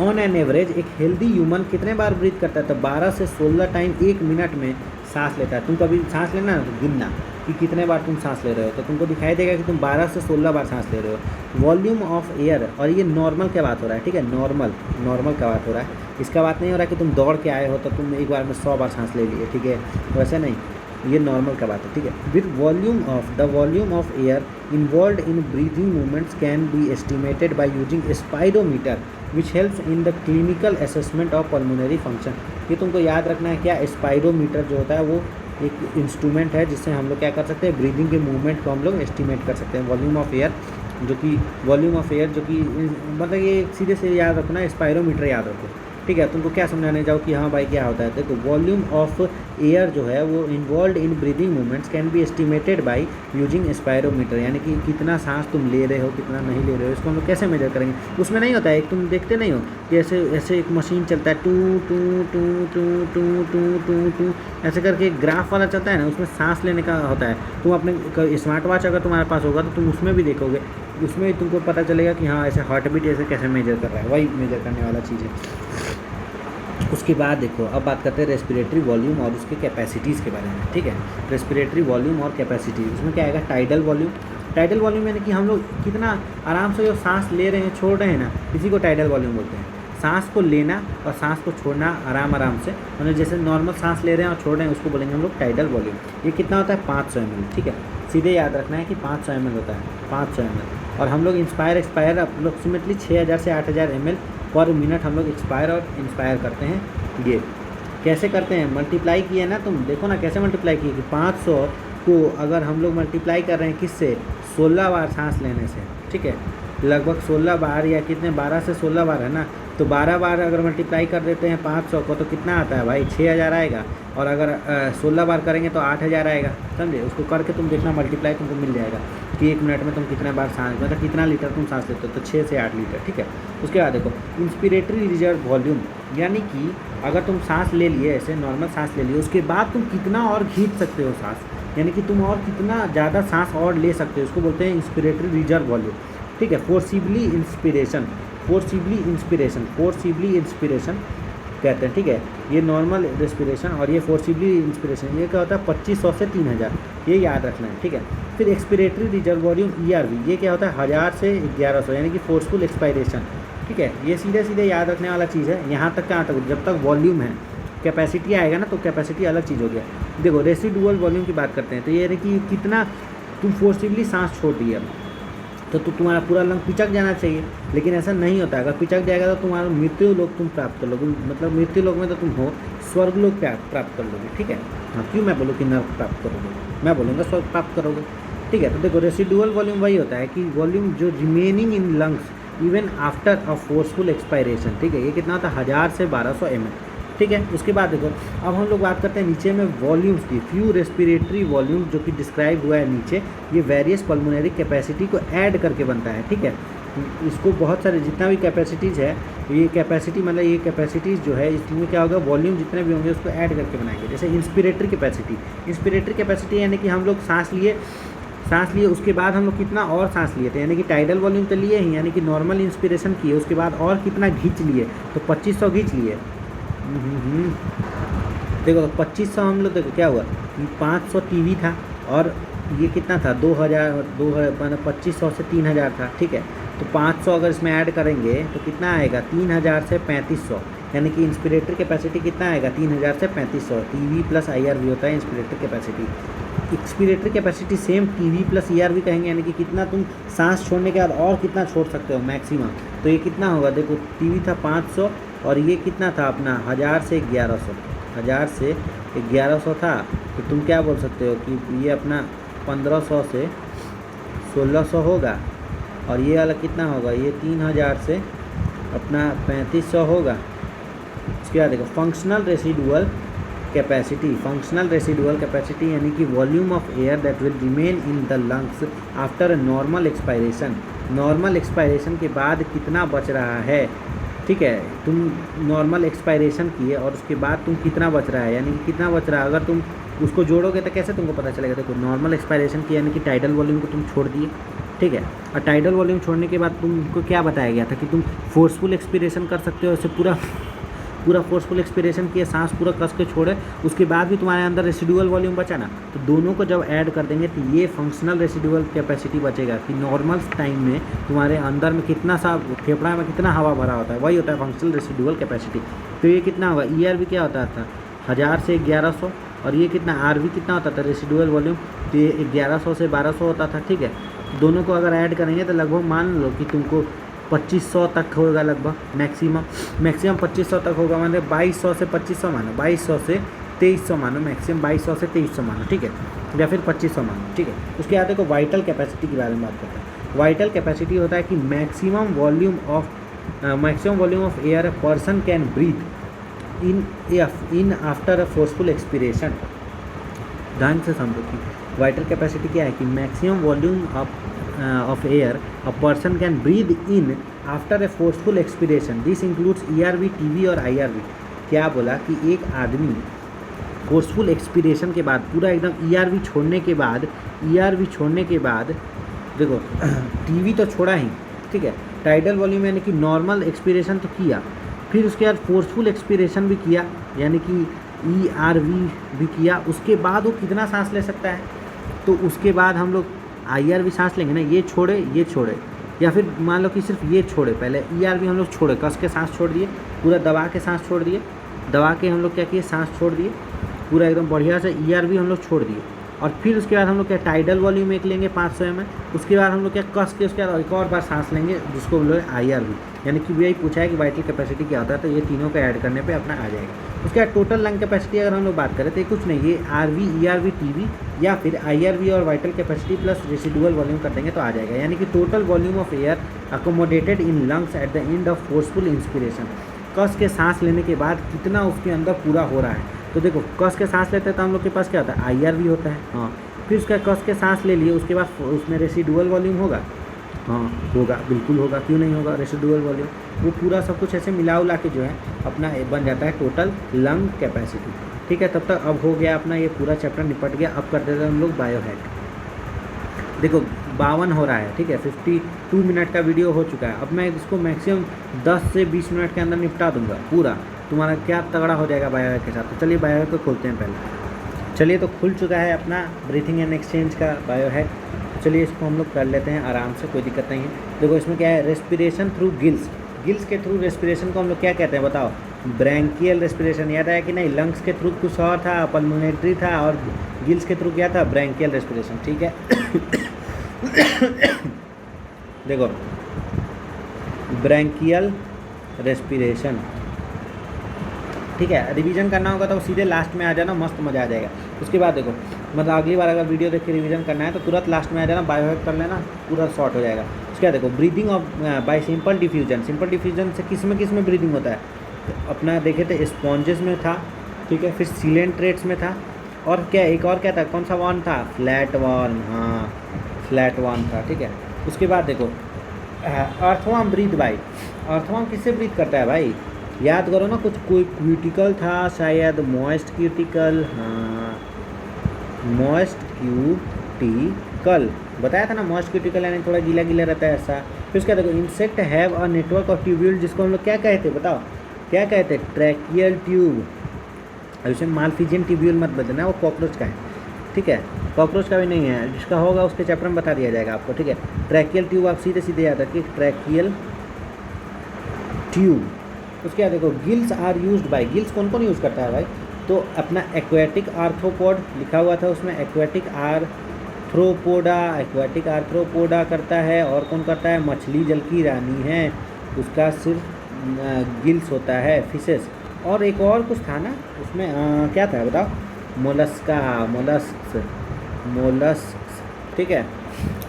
ऑन एन एवरेज एक हेल्दी ह्यूमन कितने बार ब्रीथ करता है? तो 12 से 16 टाइम 1 मिनट में सांस लेता है। तुम कभी सांस लेना तो गिनना कि कितने बार तुम सांस ले रहे हो, तो तुमको दिखाई देगा कि तुम 12 से 16 बार सांस ले रहे हो। वॉल्यूम ऑफ एयर, और ये नॉर्मल का बात हो रहा है, ठीक है, नॉर्मल का बात हो रहा है, इसका बात नहीं हो रहा है कि तुम दौड़ के आए हो तो तुम एक बार में 100 बार सांस ले लिए, ठीक है, वैसे नहीं, ये नॉर्मल का बात है, ठीक है। With volume of air involve in breathing movements can be estimated by using spirometer which helps in the clinical assessment of pulmonary function. ये तुमको याद रखना है, क्या स्पाइरोमीटर जो होता है वो एक इंस्ट्रूमेंट है जिससे हम लोग क्या कर सकते हैं, ब्रीदिंग के मूवमेंट को हम लोग एस्टिमेट कर सकते हैं। वॉल्यूम ऑफ एयर जो कि मतलब ये सीधे से याद रखना है, स्पाइरोमीटर याद रखो, ठीक है। तुमको क्या समझाने जाओ कि हाँ भाई क्या होता है, देखो वॉल्यूम ऑफ एयर जो है वो involve in breathing movements can be estimated by using spirometer, यानी कि कितना सांस तुम ले रहे हो कितना नहीं ले रहे हो, इसको हम लोग कैसे मेजर करेंगे। उसमें नहीं होता है, एक तुम देखते नहीं हो कि ऐसे एक मशीन चलता है, टू टू टू टू टू टू टू टू ऐसे करके एक ग्राफ वाला चलता है ना, उसमें सांस लेने का होता है। तुम अपने स्मार्ट वॉच अगर तुम्हारे पास होगा तो तुम उसमें भी देखोगे, उसमें तुमको पता चलेगा कि हाँ ऐसे हार्ट बीट ऐसे कैसे मेजर कर रहा है, वही मेजर करने वाला चीज़ है। उसके बाद देखो, अब बात करते हैं रेस्पिरेटरी वॉल्यूम और उसके कैपेसिटीज़ के बारे में, ठीक है। रेस्पिरेटरी वॉल्यूम और कैपेसिटी, इसमें क्या आएगा, टाइडल वॉल्यूम यानी कि हम लोग कितना आराम से जो सांस ले रहे हैं छोड़ रहे हैं ना, इसी को टाइडल वॉल्यूम बोलते हैं। सांस को लेना और सांस को छोड़ना आराम से, मतलब जैसे नॉर्मल सांस ले रहे हैं और छोड़ रहे हैं, उसको बोलेंगे हम लोग टाइडल वॉल्यूम। ये कितना होता है, 500 ml, ठीक है, सीधे याद रखना है कि 500 ml होता है, 500 ml। और हम लोग इंस्पायर एक्सपायर अप्रोक्सीमेटली 6000 से 8000 ml पर मिनट हम लोग एक्सपायर और इंस्पायर करते हैं। ये कैसे करते हैं, मल्टीप्लाई किए ना, तुम देखो ना कैसे मल्टीप्लाई किए कि 500 को अगर हम लोग मल्टीप्लाई कर रहे हैं किससे, 16 बार सांस लेने से, ठीक है, लगभग 16 बार या कितने, 12 से 16 बार है ना, तो 12 बार अगर मल्टीप्लाई कर देते हैं 500 को तो कितना आता है भाई, 6000 आएगा। और अगर 16 बार करेंगे तो 8000 आएगा, समझे। उसको करके तुम देखना मल्टीप्लाई, तुमको मिल जाएगा कि 1 मिनट में तुम कितना बार सांस, मतलब कितना लीटर तुम सांस लेते हो, तो 6 से 8 लीटर, ठीक है। उसके बाद देखो इंस्पिरेटरी रिजर्व वॉल्यूम, यानी कि अगर तुम सांस ले लिए, ऐसे नॉर्मल सांस ले लिए, उसके बाद तुम कितना और खींच सकते हो सांस, यानी कि तुम और कितना ज़्यादा सांस और ले सकते हो, उसको बोलते हैं इंस्पिरेटरी रिजर्व वॉल्यूम, ठीक है। फोर्सिबली इंस्पिरेशन कहते हैं, ठीक है। ये नॉर्मल रेस्पिरेशन और ये फोर्सिबली इंस्पिरेशन, ये क्या होता है, 2500 से 3000, ये याद रखना है, ठीक है। फिर एक्सपिरेटरी रिजर्व वॉल्यूम ERV, ये क्या होता है, 1000 से 1100, यानी कि फोर्सफुल एक्सपायरेशन, ठीक है। ये सीधे याद रखने वाला चीज़ है। यहाँ तक कहाँ तक, जब तक वॉल्यूम है, कैपेसिटी आएगा ना तो कैपेसिटी अलग चीज़ हो गया। देखो रेसिडुअल वॉल्यूम की बात करते हैं, तो ये है कि कितना तुम फोर्सिबली सांस छोड़ दिए, तो तुम्हारा पूरा लंग पिचक जाना चाहिए, लेकिन ऐसा नहीं होता। अगर पिचक जाएगा तो तुम्हारा मृत्यु लोक तुम प्राप्त कर लोगे, मतलब मृत्यु लोक में तो तुम हो, स्वर्ग लोक प्राप्त कर लोगे, ठीक है। हाँ, क्यों मैं बोलूँ कि नर्क प्राप्त करोगे, मैं बोलूँगा स्वर्ग प्राप्त करोगे, ठीक है। तो देखो रेसिडुअल वॉल्यूम वही होता है कि वॉल्यूम जो remaining in lungs even after a forceful expiration, ठीक है। ये कितना होता है, 1000 से 1200 ml, ठीक है। उसके बाद देखो अब हम लोग बात करते हैं नीचे में वॉल्यूम्स की। फ्यू रेस्पिरेटरी वॉल्यूम जो कि डिस्क्राइब हुआ है नीचे, ये वेरियस पल्मोनरी कैपेसिटी को ऐड करके बनता है, ठीक है। इसको बहुत सारे जितना भी कैपेसिटीज़ है, ये कैपेसिटी मतलब ये कैपेसिटीज़ जो है इसमें क्या होगा, वॉल्यूम जितने भी होंगे उसको ऐड करके बनाएंगे। जैसे इंस्पिरेटरी कैपेसिटी यानी कि हम लोग सांस लिए उसके बाद हम लोग कितना और सांस लिए थे, यानी कि टाइडल वॉल्यूम तो लिए ही, यानी कि नॉर्मल इंस्पिरेशन किए उसके बाद और कितना खींच लिए, तो 2500 खींच लिए। देखो 2500 हम लोग, देखो क्या हुआ, 500 टीवी था और ये कितना था, 2000 मतलब 2500 से 3000 था, ठीक है। तो 500 अगर इसमें ऐड करेंगे तो कितना आएगा, 3000 से 3500, यानी कि इंस्पिरेटरी कैपेसिटी कितना आएगा, 3000 से 3500। टीवी प्लस IRV होता है inspiratory capacity. Expiratory capacity same TV plus ERV कहेंगे, यानी कि कितना तुम सांस छोड़ने के बाद और कितना छोड़ सकते हो मैक्सिमम। तो ये कितना होगा, देखो टीवी था 500 और ये कितना था अपना 1000 से 1100, 1000 से 1100 था, तो तुम क्या बोल सकते हो कि ये अपना 1500 से 1600 होगा, और ये वाला कितना होगा, ये 3000 से अपना 3500 होगा। उसके बाद देखो functional residual capacity. Functional residual capacity यानी कि volume of air that will remain in the lungs after a normal expiration. Normal expiration के बाद कितना बच रहा है, ठीक है, तुम नॉर्मल एक्सपायरेशन किए और उसके बाद तुम कितना बच रहा है, यानी कि कितना बच रहा है, अगर तुम उसको जोड़ोगे तो कैसे तुमको पता चलेगा। देखो नॉर्मल एक्सपायरेशन किया यानी कि टाइडल वॉल्यूम को तुम छोड़ दिए, ठीक है, और टाइडल वॉल्यूम छोड़ने के बाद तुमको क्या बताया गया था कि तुम फोर्सफुल एक्सपीरेशन कर सकते हो। ऐसे पूरा फोर्सफुल एक्सपीरेशन किए, सांस पूरा कस के छोड़े, उसके बाद भी तुम्हारे अंदर रेसिडुअल वॉल्यूम बचा ना, तो दोनों को जब ऐड कर देंगे तो ये फंक्शनल रेसिडुअल कैपेसिटी बचेगा कि नॉर्मल टाइम में तुम्हारे अंदर में कितना सा फेफड़ा में कितना हवा भरा होता है, वही होता है फंक्शनल रेसिडुअल कैपेसिटी। तो ये कितना होगा, ERV क्या होता था 1000 से 1100, और ये कितना RV कितना होता था रेसिडुअल वॉल्यूम, तो ये 1100 से 1200 होता था, ठीक है। दोनों को अगर ऐड करेंगे तो लगभग मान लो कि तुमको 2500 तक होगा, लगभग मैक्सिमम 2500 तक होगा, मानो 2200 से 2500 मानो, 2200 से 2300 मानो, मैक्सिमम 2200 से 2300 मानो, ठीक है, या फिर 2500 मानो, ठीक है। उसके बाद देखो वाइटल कैपेसिटी के बारे में बात करते हैं। वाइटल कैपेसिटी होता है कि maximum volume of air a person can breathe in after a forceful expiration. ध्यान से समझो कि वाइटल कैपेसिटी क्या है कि maximum volume of air a person can breathe in after a forceful expiration. This includes ERV, TB और IRV। क्या बोला कि एक आदमी फोर्सफुल एक्सपीरेशन के बाद पूरा एकदम ERV छोड़ने के बाद देखो TB तो छोड़ा ही, ठीक है, टाइडल वॉल्यूम यानी कि नॉर्मल एक्सपीरेशन तो किया, फिर उसके बाद फोर्सफुल एक्सपीरेशन भी किया यानी कि ERV भी किया, उसके बाद वो कितना सांस ले सकता है, तो उसके बाद हम लोग IRV सांस लेंगे ना, ये छोड़े, या फिर मान लो कि सिर्फ ये छोड़े, पहले ERV हम लोग छोड़े, कस के सांस छोड़ दिए, पूरा दबा के सांस छोड़ दिए, दबा के हम लोग क्या किए, सांस छोड़ दिए पूरा एकदम बढ़िया से, ERV हम लोग छोड़ दिए, और फिर उसके बाद हम लोग क्या टाइडल वॉल्यूम एक लेंगे 500 ml, उसके बाद हम लोग क्या कस के उसके बाद एक और बार सांस लेंगे जिसको हम लोग IRV, यानी कि यही पूछा है कि वाइटल कैपेसिटी क्या होता है, तो ये तीनों को ऐड करने पे अपना आ जाएगा। उसके बाद टोटल लंग कैपेसिटी अगर हम लोग बात करें तो ये कुछ नहीं, ये RV, ERV, TB या फिर IRV और vital capacity plus residual volume कर देंगे तो आ जाएगा, यानी कि total volume of air accommodated in lungs at the end of forceful inspiration. कस के सांस लेने के बाद कितना उसके अंदर पूरा हो रहा है। तो देखो कस के सांस लेते हैं तो हम लोग के पास क्या होता है, IRV होता है, हाँ, फिर उसका कस के सांस ले लिए, उसके बाद उसमें रेसिडुअल वॉल्यूम होगा, हाँ होगा, बिल्कुल होगा, क्यों नहीं होगा, रेसिडुअल वॉल्यूम, वो पूरा सब कुछ ऐसे मिला उला के जो है अपना बन जाता है टोटल लंग कैपेसिटी, ठीक है। तब तक अब हो गया अपना ये पूरा चैप्टर निपट गया। अब कर देते हैं हम लोग बायोहेड। देखो 52 हो रहा है, ठीक है, 52 मिनट का वीडियो हो चुका है। अब मैं इसको मैक्सिमम 10 से 20 मिनट के अंदर निपटा दूंगा पूरा, तुम्हारा क्या तगड़ा हो जाएगा बायोहेड के साथ। तो चलिए बायोहेड को खोलते हैं पहले। चलिए तो खुल चुका है अपना ब्रीथिंग एंड एक्सचेंज का बायोहेड। चलिए इसको हम लोग कर लेते हैं आराम से, कोई दिक्कत नहीं है। देखो इसमें क्या है, रेस्पिरेशन थ्रू गिल्स के थ्रू रेस्पिरेशन को हम लोग क्या कहते हैं बताओ, ब्रैंकियल रेस्पिरेशन। याद आया कि नहीं, लंग्स के थ्रू कुछ और था, पल्मोनेटरी था, और गिल्स के थ्रू क्या था, ब्रैंकियल रेस्पिरेशन, ठीक है। देखो ब्रैंकियल रेस्पिरेशन, ठीक है, रिवीजन करना होगा तो सीधे लास्ट में आ जाना, मस्त मज़ा आ जाएगा। उसके बाद देखो मतलब अगली बार अगर वीडियो देख के रिवीजन करना है तो तुरंत लास्ट में आ जाना, बायोहेड कर लेना, पूरा शॉर्ट हो जाएगा। उसके बाद देखो breathing of bye simple diffusion. Simple diffusion से किस में ब्रीदिंग होता है, तो अपना देखे थे स्पॉन्जेस में था, ठीक है, फिर सिलेंट्रेट्स में था, और क्या एक और क्या था, कौन सा वॉर्म था, फ्लैट वॉर्म, हाँ फ्लैट वॉर्म था, ठीक है। उसके बाद देखो अर्थवॉर्म ब्रीथ बाय, अर्थवॉर्म किससे ब्रीथ करता है भाई, याद करो ना, कुछ कोई क्यूटिकल था शायद, मॉइस्ट क्यूटिकल, हाँ मॉइस्ट क्यूटिकल बताया था ना, मॉइस्ट क्यूटिकल यानी थोड़ा गीला गीला रहता है ऐसा। फिर उसके देखो insect have a network of tubule, जिसको हम लोग क्या कहते हैं बताओ, क्या कहते हैं, ट्रैकियल ट्यूब। अब इसमें मालफिजियन ट्यूब्यूल मत बदलना, वो कॉकरोच का है, ठीक है, कॉकरोच का भी नहीं है, जिसका होगा उसके चैप्टर में बता दिया जाएगा आपको, ठीक है। ट्रैकियल ट्यूब आप सीधे याद रखिए, ट्रैकियल ट्यूब। उसके बाद देखो gills are used by, gills कौन कौन यूज़ करता है भाई, तो अपना एक्वेटिक आर्थ्रोपोड लिखा हुआ था उसमें, एक्वेटिक आर्थ्रोपोडा करता है, और कौन करता है, मछली जल की रानी है, उसका सिर्फ गिल्स होता है, फिशेस। और एक और कुछ था ना उसमें, क्या था बताओ? मोलस्का, मोलस्क, मोलस्क, ठीक है।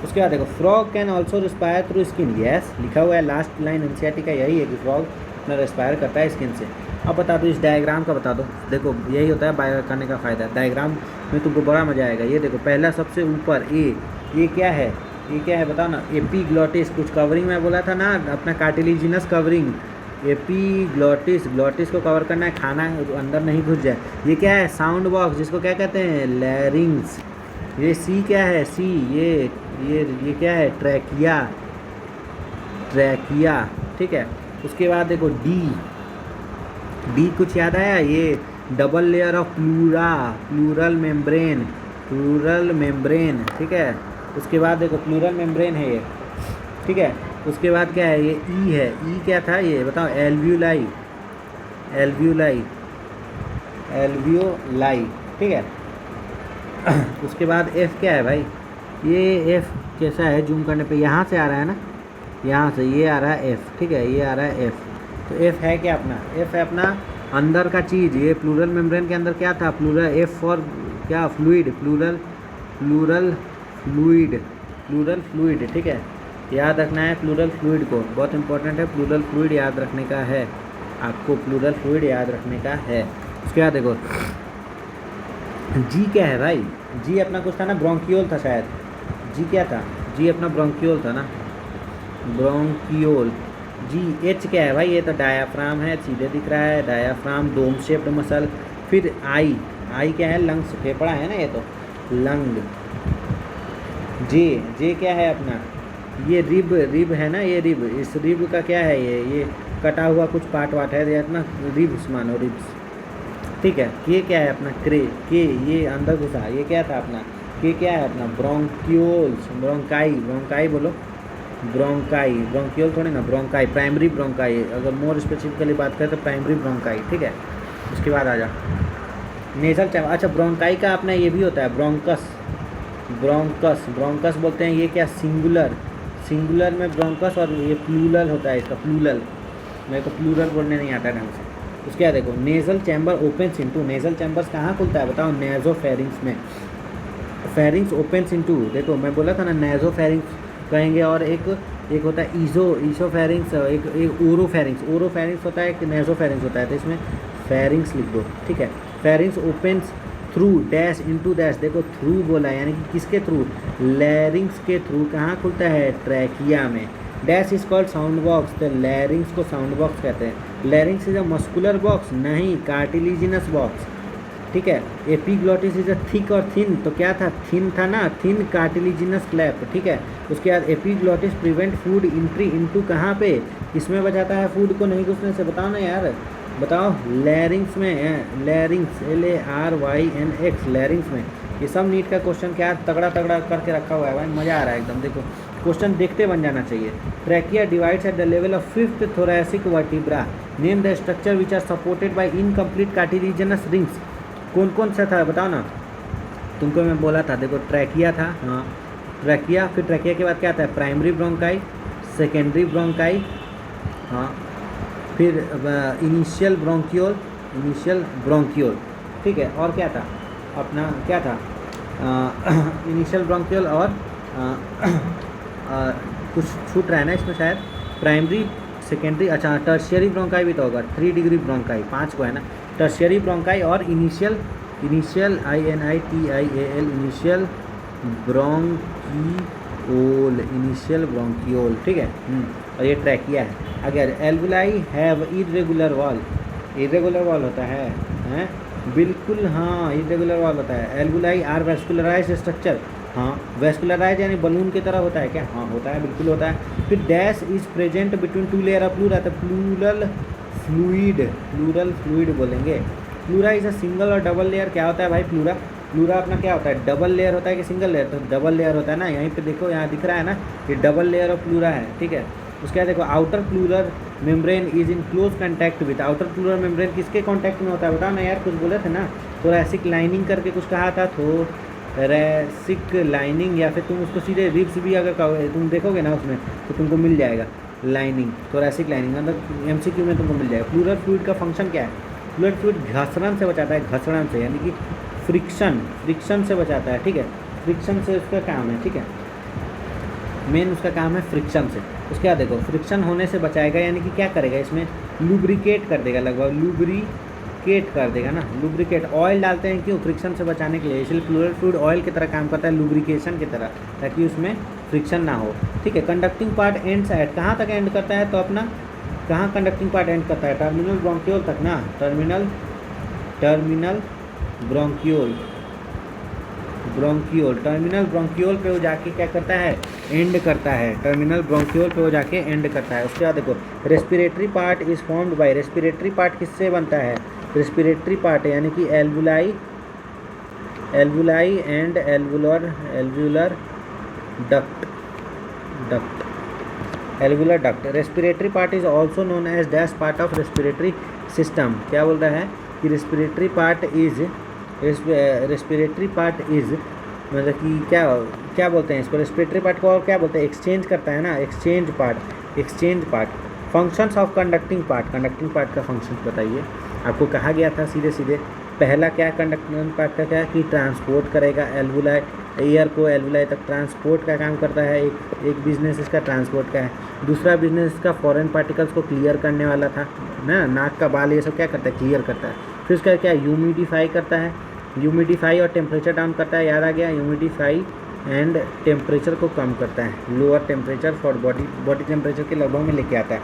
उसके बाद देखो frog can also respire through skin, yes लिखा हुआ है, लास्ट लाइन एनसीईआरटी का यही है कि फ्रॉग अपना रिस्पायर करता है स्किन से। अब बता दो इस डायग्राम का, बता दो। देखो यही होता है बायो करने का फ़ायदा, डायग्राम में तुमको बड़ा मज़ा आएगा। ये देखो पहला सबसे ऊपर ये क्या है? ये क्या है बताओ ना? एपीग्लॉटिस, कुछ कवरिंग में बोला था ना अपना कार्टिलेजिनस कवरिंग, एपीग्लॉटिस, ग्लॉटिस को कवर करना है, खाना अंदर नहीं घुस जाए। ये क्या है? साउंड बॉक्स, जिसको क्या कहते हैं? लैरिंग्स। ये सी क्या है? सी ये क्या है? ट्रैकिया, ट्रैकिया, ठीक है। उसके बाद देखो डी कुछ याद आया? ये double layer of pleural membrane, pleural membrane, ठीक है। उसके बाद देखो प्लूरल मेम्ब्रेन है ये, ठीक है। उसके बाद क्या है? ये ई है, ई क्या था ये बताओ? एल्व्यूलाई, एल्व्यूलाई, एल्व्यूलाई, ठीक है। उसके बाद एफ क्या है भाई? ये एफ कैसा है? जूम करने पे यहाँ से आ रहा है ना, यहाँ से ये आ रहा है एफ, ठीक है, ये आ रहा है एफ। तो एफ है क्या अपना? एफ है अपना अंदर का चीज़। ये प्लूरल मेम्ब्रेन के अंदर क्या था? प्लूरल, एफ फॉर क्या? Fluid, pleural fluid, pleural fluid, ठीक है। याद रखना है प्लूरल फ्लूइड को, बहुत इंपॉर्टेंट है, प्लूरल फ्लूइड याद रखने का है आपको, प्लूरल फ्लूइड याद रखने का है। उसके बाद देखो जी क्या है भाई? जी अपना कुछ था ना, ब्रोंकियोल था शायद। जी क्या था? जी अपना ब्रोंकियोल था ना, ब्रोंकियोल। जी एच क्या है भाई? ये तो डायाफ्राम है, सीधे दिख रहा है, डायाफ्राम, डोम शेप्ड मसल। फिर आई क्या है? लंग्स, फेफड़ा है ना ये तो, लंग। जे क्या है अपना? ये रिब है ना, ये रिब, इस रिब का क्या है? ये कटा हुआ कुछ पार्ट वाट है, ये अपना रिब्स मानो, रिब्स, ठीक है। के क्या है अपना? के ये अंदर घुसा, ये क्या था अपना? के क्या है अपना? ब्रोंक्यूल्स, ब्रोंकाई बोलो, ब्रोंकाई, ब्रोंकियोल थोड़ी ना, ब्रोंकाई, प्राइमरी ब्रोंकाई, अगर मोर स्पेसिफिकली बात करें तो प्राइमरी ब्रोंकाई, ठीक है। उसके बाद आ जा नेजल चैम्बर। अच्छा ब्रोंकाई का अपना ये भी होता है ब्रोंकस, ब्रोंकस बोलते हैं। ये क्या? सिंगुलर में ब्रोंकस, और ये प्लूरल होता है इसका, प्लूरल, मेरे को प्लूरल बोलने नहीं आता ढंग से। उसके बाद देखो nasal chamber opens into, nasal chambers कहाँ खुलता है बताओ? नेज़ोफेरिंग्स में, फेरिंग्स ओपन्स इनटू, देखो मैं बोला था ना नेज़ोफेरिंग्स कहेंगे, और एक होता है ईसोफेरिंग्स, एक ओरोफेरिंग्स होता है, एक नेज़ोफेरिंग्स होता है। तो इसमें फेरिंग्स लिख दो, ठीक है। Pharynx opens through dash into dash, देखो थ्रू बोला है, यानी कि किसके थ्रू? लैरिंग्स के थ्रू। कहाँ खुलता है? ट्रैकिया में। Dash is called sound box, तो लैरिंग्स को साउंड बॉक्स कहते हैं। लैरिंग्स इज अ मस्कुलर बॉक्स, नहीं कार्टिलेजिनस बॉक्स, ठीक है। एपीग्लॉटिस इज अ थिक और थिन, तो क्या था? थिन था ना, थिन कार्टिलेजिनस क्लैप, ठीक है। उसके बाद epiglottis prevent food entry into, कहाँ पे? इसमें बचाता है फूड को नहीं घुसने से, बताओ ना यार, बताओ। लैरिंग्स में, लैरिंग्स, LARYNX, लैरिंग्स में। ये सब नीट का क्वेश्चन क्या तगड़ा करके रखा हुआ है भाई, मज़ा आ रहा है एकदम। देखो क्वेश्चन देखते बन जाना चाहिए। Trachea divides at the level of 5th thoracic vertebra, name the structure which are supported by incomplete cartilaginous rings. कौन कौन सा था बताओ ना? तुमको मैं बोला था, देखो ट्रैकिया था, हाँ ट्रैकिया, फिर ट्रैकिया के बाद क्या आता है? प्राइमरी ब्रोंकाई, सेकेंडरी ब्रोंकाई, हाँ, फिर इनिशियल ब्रोंकियोल, ठीक है। और क्या था अपना? क्या था? इनिशियल ब्रोंकियोल, और कुछ छूट रहा है ना इसमें शायद, प्राइमरी, सेकेंडरी, अच्छा टर्शियरी ब्रोंकाई भी तो होगा, 3 डिग्री ब्रोंकाई, 5 को है ना, टर्शियरी ब्रोंकाई और initial INITIAL, initial bronchiole, initial bronchiole, ठीक है। और ये ट्रैकिया है। अगर एल्वुलाई हैव इरेगुलर वॉल होता है, हैं? बिल्कुल हाँ, इरेगुलर वॉल होता है। एल्वुलाई आर वेस्कुलराइज्ड स्ट्रक्चर, हाँ वैस्कुलराइज यानी बलून की तरह होता है क्या? हाँ होता है, बिल्कुल होता है। फिर dash is present between 2 layer of pleura, तो प्लूरल फ्लूइड बोलेंगे। प्लूरा इज अ सिंगल और डबल लेयर, क्या होता है भाई? प्लूरा अपना क्या होता है? डबल लेयर होता है कि सिंगल लेयर? तो डबल लेयर होता है ना, यहीं पे देखो, यहाँ दिख रहा है ना, ये डबल लेयर ऑफ प्लूरा है, ठीक है। उसके बाद देखो outer pleural membrane is in close contact with, outer pleural membrane किसके कॉन्टैक्ट में होता है बताओ ना यार? कुछ बोले थे ना, थोरैसिक लाइनिंग करके कुछ कहा था, थोरैसिक लाइनिंग, या फिर तुम उसको सीधे रिब्स भी अगर कहोगे, तुम देखोगे ना उसमें तो तुमको मिल जाएगा लाइनिंग, थोरैसिक लाइनिंग, अंदर MCQ में तुमको मिल जाएगा। प्लूरल फ्लूइड का फंक्शन क्या है? फ्लूइड फ्लूइड घर्षण से बचाता है, घर्षण से यानी कि फ्रिक्शन से बचाता है, ठीक है, फ्रिक्शन से उसका काम है, ठीक है, मेन उसका काम है फ्रिक्शन से। उसके बाद देखो फ्रिक्शन होने से बचाएगा यानी कि क्या करेगा, इसमें लुब्रिकेट कर देगा, लगभग लुब्रिकेट कर देगा ना, लुब्रिकेट। ऑयल डालते हैं क्यों, फ्रिक्शन से बचाने के लिए, इसलिए फ्लूइड फ्लूइड ऑयल की तरह काम करता है, लुब्रिकेशन की तरह, ताकि उसमें फ्रिक्शन ना हो, ठीक है। कंडक्टिंग पार्ट एंड्स एट, कहाँ तक एंड करता है, तो अपना कहाँ कंडक्टिंग पार्ट एंड करता है, टर्मिनल ब्रोंकियोल तक ना, टर्मिनल ब्रोंकियोल टर्मिनल ब्रोंकियोल पे वो जाके क्या करता है, एंड करता है, टर्मिनल ब्रोंकियोल पे वो जाके एंड करता है। उसके बाद देखो respiratory part is formed by, respiratory part किससे बनता है, रेस्पिरेटरी पार्ट यानी कि alveoli and alveolar duct. Respiratory part is also known as dash part of respiratory system. क्या बोल रहा है कि रेस्पिरेटरी पार्ट इज मतलब कि क्या बोलते हैं इसको, रेस्पिरेटरी पार्ट को और क्या बोलते हैं, एक्सचेंज करता है ना, exchange part. Functions of conducting part का फंक्शन बताइए। आपको कहा गया था सीधे पहला क्या कंडक्टिंग पार्ट का क्या कि ट्रांसपोर्ट करेगा, एल्वुलाई एयर को एल्वुलाई तक ट्रांसपोर्ट का काम करता है, एक बिजनेस इसका ट्रांसपोर्ट का है। दूसरा बिजनेस इसका फॉरेन पार्टिकल्स को क्लियर करने वाला था ना, नाक का बाल ये सब क्या करता है, क्लियर करता है। फिर उसका क्या ह्यूमिडिफाई करता है, ह्यूमिडिफाई और टेम्परेचर डाउन करता है, याद आ गया, ह्यूमिडिफाई एंड टेम्परेचर को कम करता है, lower temperature for body temperature के लगभग में लेके आता है।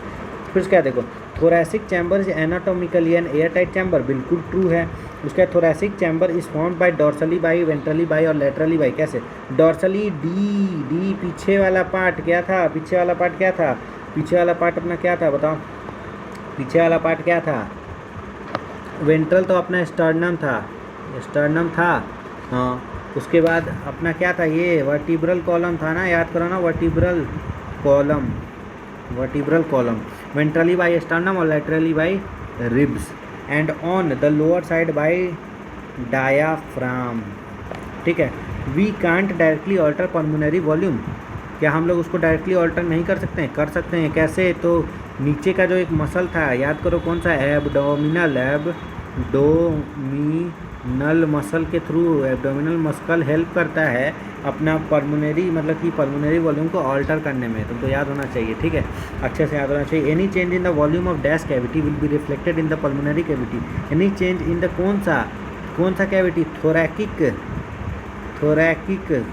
फिर क्या देखो thoracic chamber is anatomically an air tight chamber, बिल्कुल ट्रू है। उसका thoracic chamber is formed by dorsally by, ventrally by और लेटरली बाई। कैसे, डॉर्सली डी पीछे वाला पार्ट क्या था, पीछे वाला पार्ट अपना क्या था बताओ, पीछे वाला पार्ट क्या था, वेंट्रल तो अपना स्टर्नम था, हाँ। उसके बाद अपना क्या था, ये वर्टिब्रल कॉलम था ना, याद करो ना, vertebral column, ventrally by sternum और laterally by ribs and on the lower side by diaphragm, ठीक है। We can't directly alter pulmonary volume, क्या हम लोग उसको डायरेक्टली ऑल्टर नहीं कर सकते हैं, कर सकते हैं। कैसे, तो नीचे का जो एक मसल था, याद करो कौन सा, एब्डोमिनल मसल के थ्रू, एब्डोमिनल मसल हेल्प करता है अपना पल्मोनरी मतलब कि पल्मोनरी वॉल्यूम को ऑल्टर करने में, तुमको याद होना चाहिए, ठीक है, अच्छे से याद होना चाहिए। Any change in the volume of dash cavity will be reflected in the pulmonary cavity, any change in the कौन सा कैविटी, थोरैकिक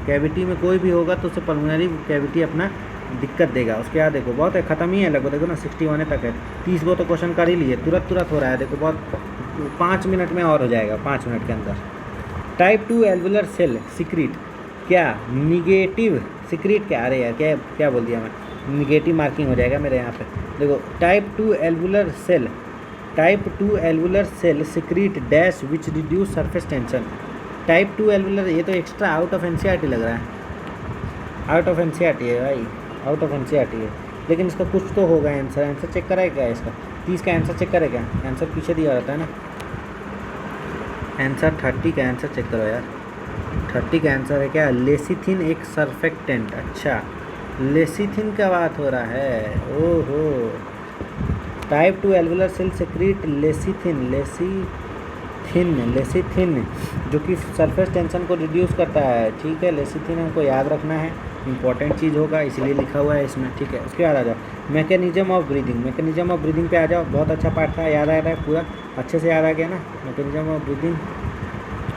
कैविटी में कोई भी होगा तो उसे पल्मोनरी कैविटी अपना दिक्कत देगा। उसके बाद देखो बहुत है, ख़त्म ही है लगभग, देखो ना 61 तक है, 30 को तो क्वेश्चन कर ही लिए, तुरंत हो रहा है, देखो बहुत 5 मिनट में और हो जाएगा, 5 मिनट के अंदर। टाइप 2 एल्वुलर सेल सिक्रीट, क्या निगेटिव सिक्रीट, क्या अरे यार क्या बोल दिया मैं, निगेटिव मार्किंग हो जाएगा मेरे यहाँ पे। देखो type 2 alveolar cell secrete dash which reduce surface tension. Type 2 alveolar, ये तो एक्स्ट्रा आउट ऑफ एनसीईआरटी लग रहा है, आउट ऑफ एनसीईआरटी है भाई, आउट ऑफ एनसीईआरटी है, लेकिन इसका कुछ तो होगा आंसर चेक करा है क्या, इसका 30 का आंसर चेक करेगा, आंसर पीछे दिया रहता है ना, आंसर 30 का आंसर चेक करो यार, 30 का आंसर है क्या, लेसिथिन एक सर्फेक्टेंट। अच्छा लेसिथिन का बात हो रहा है, ओहो। Type 2 alveolar cell secrete lecithin जो कि सरफेस टेंशन को रिड्यूस करता है, ठीक है। लेसिथिन हमको याद रखना है, इंपॉर्टेंट चीज़ होगा इसलिए लिखा हुआ है इसमें, ठीक है। उसके बाद आ जाओ मैकेनिज्म ऑफ ब्रीदिंग पे आ जाओ, बहुत अच्छा पार्ट था, याद आ रहा है पूरा, अच्छे से याद आ गया ना। मैकेनिज्म ऑफ ब्रीदिंग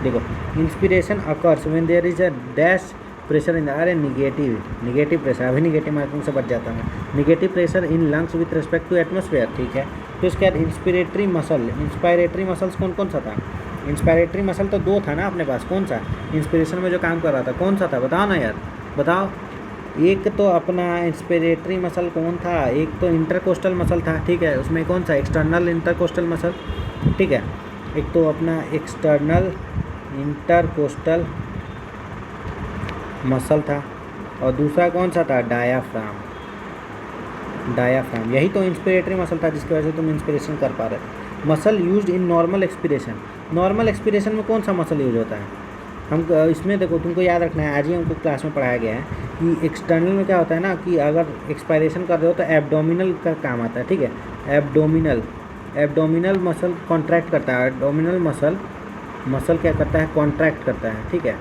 देखो, inspiration occurs when there is a dash pressure in, अरे निगेटिव प्रेशर, अभी निगेटिव मार्किंग से बच जाता है, negative pressure in lungs with respect to atmosphere, ठीक है। तो इसके बाद इंस्पिरेटरी मसल्स कौन सा था, इंस्पायरेटरी मसल तो 2 था ना अपने पास, कौन सा इंस्पिरेशन में जो काम कर रहा था कौन सा था, बताओ ना यार, बताओ। एक तो अपना इंस्पिरेटरी मसल कौन था, एक तो इंटरकोस्टल मसल था, ठीक है, उसमें कौन सा एक्सटर्नल इंटरकोस्टल मसल, ठीक है, एक तो अपना एक्सटर्नल इंटरकोस्टल मसल था, और दूसरा कौन सा था, डायाफ्राम, यही तो इंस्पिरेटरी मसल था जिसकी वजह से तुम इंस्पिरेशन कर पा रहे। Muscle used in normal expiration में कौन सा मसल यूज होता है, हम इसमें देखो तुमको याद रखना है, आज ही हमको क्लास में पढ़ाया गया है कि एक्सटर्नल में क्या होता है ना, कि अगर एक्सपायरेशन कर रहे हो तो एब्डोमिनल का काम आता है, ठीक है, एब्डोमिनल मसल कॉन्ट्रैक्ट करता है, एब्डोमिनल मसल क्या करता है, कॉन्ट्रैक्ट करता है, ठीक है।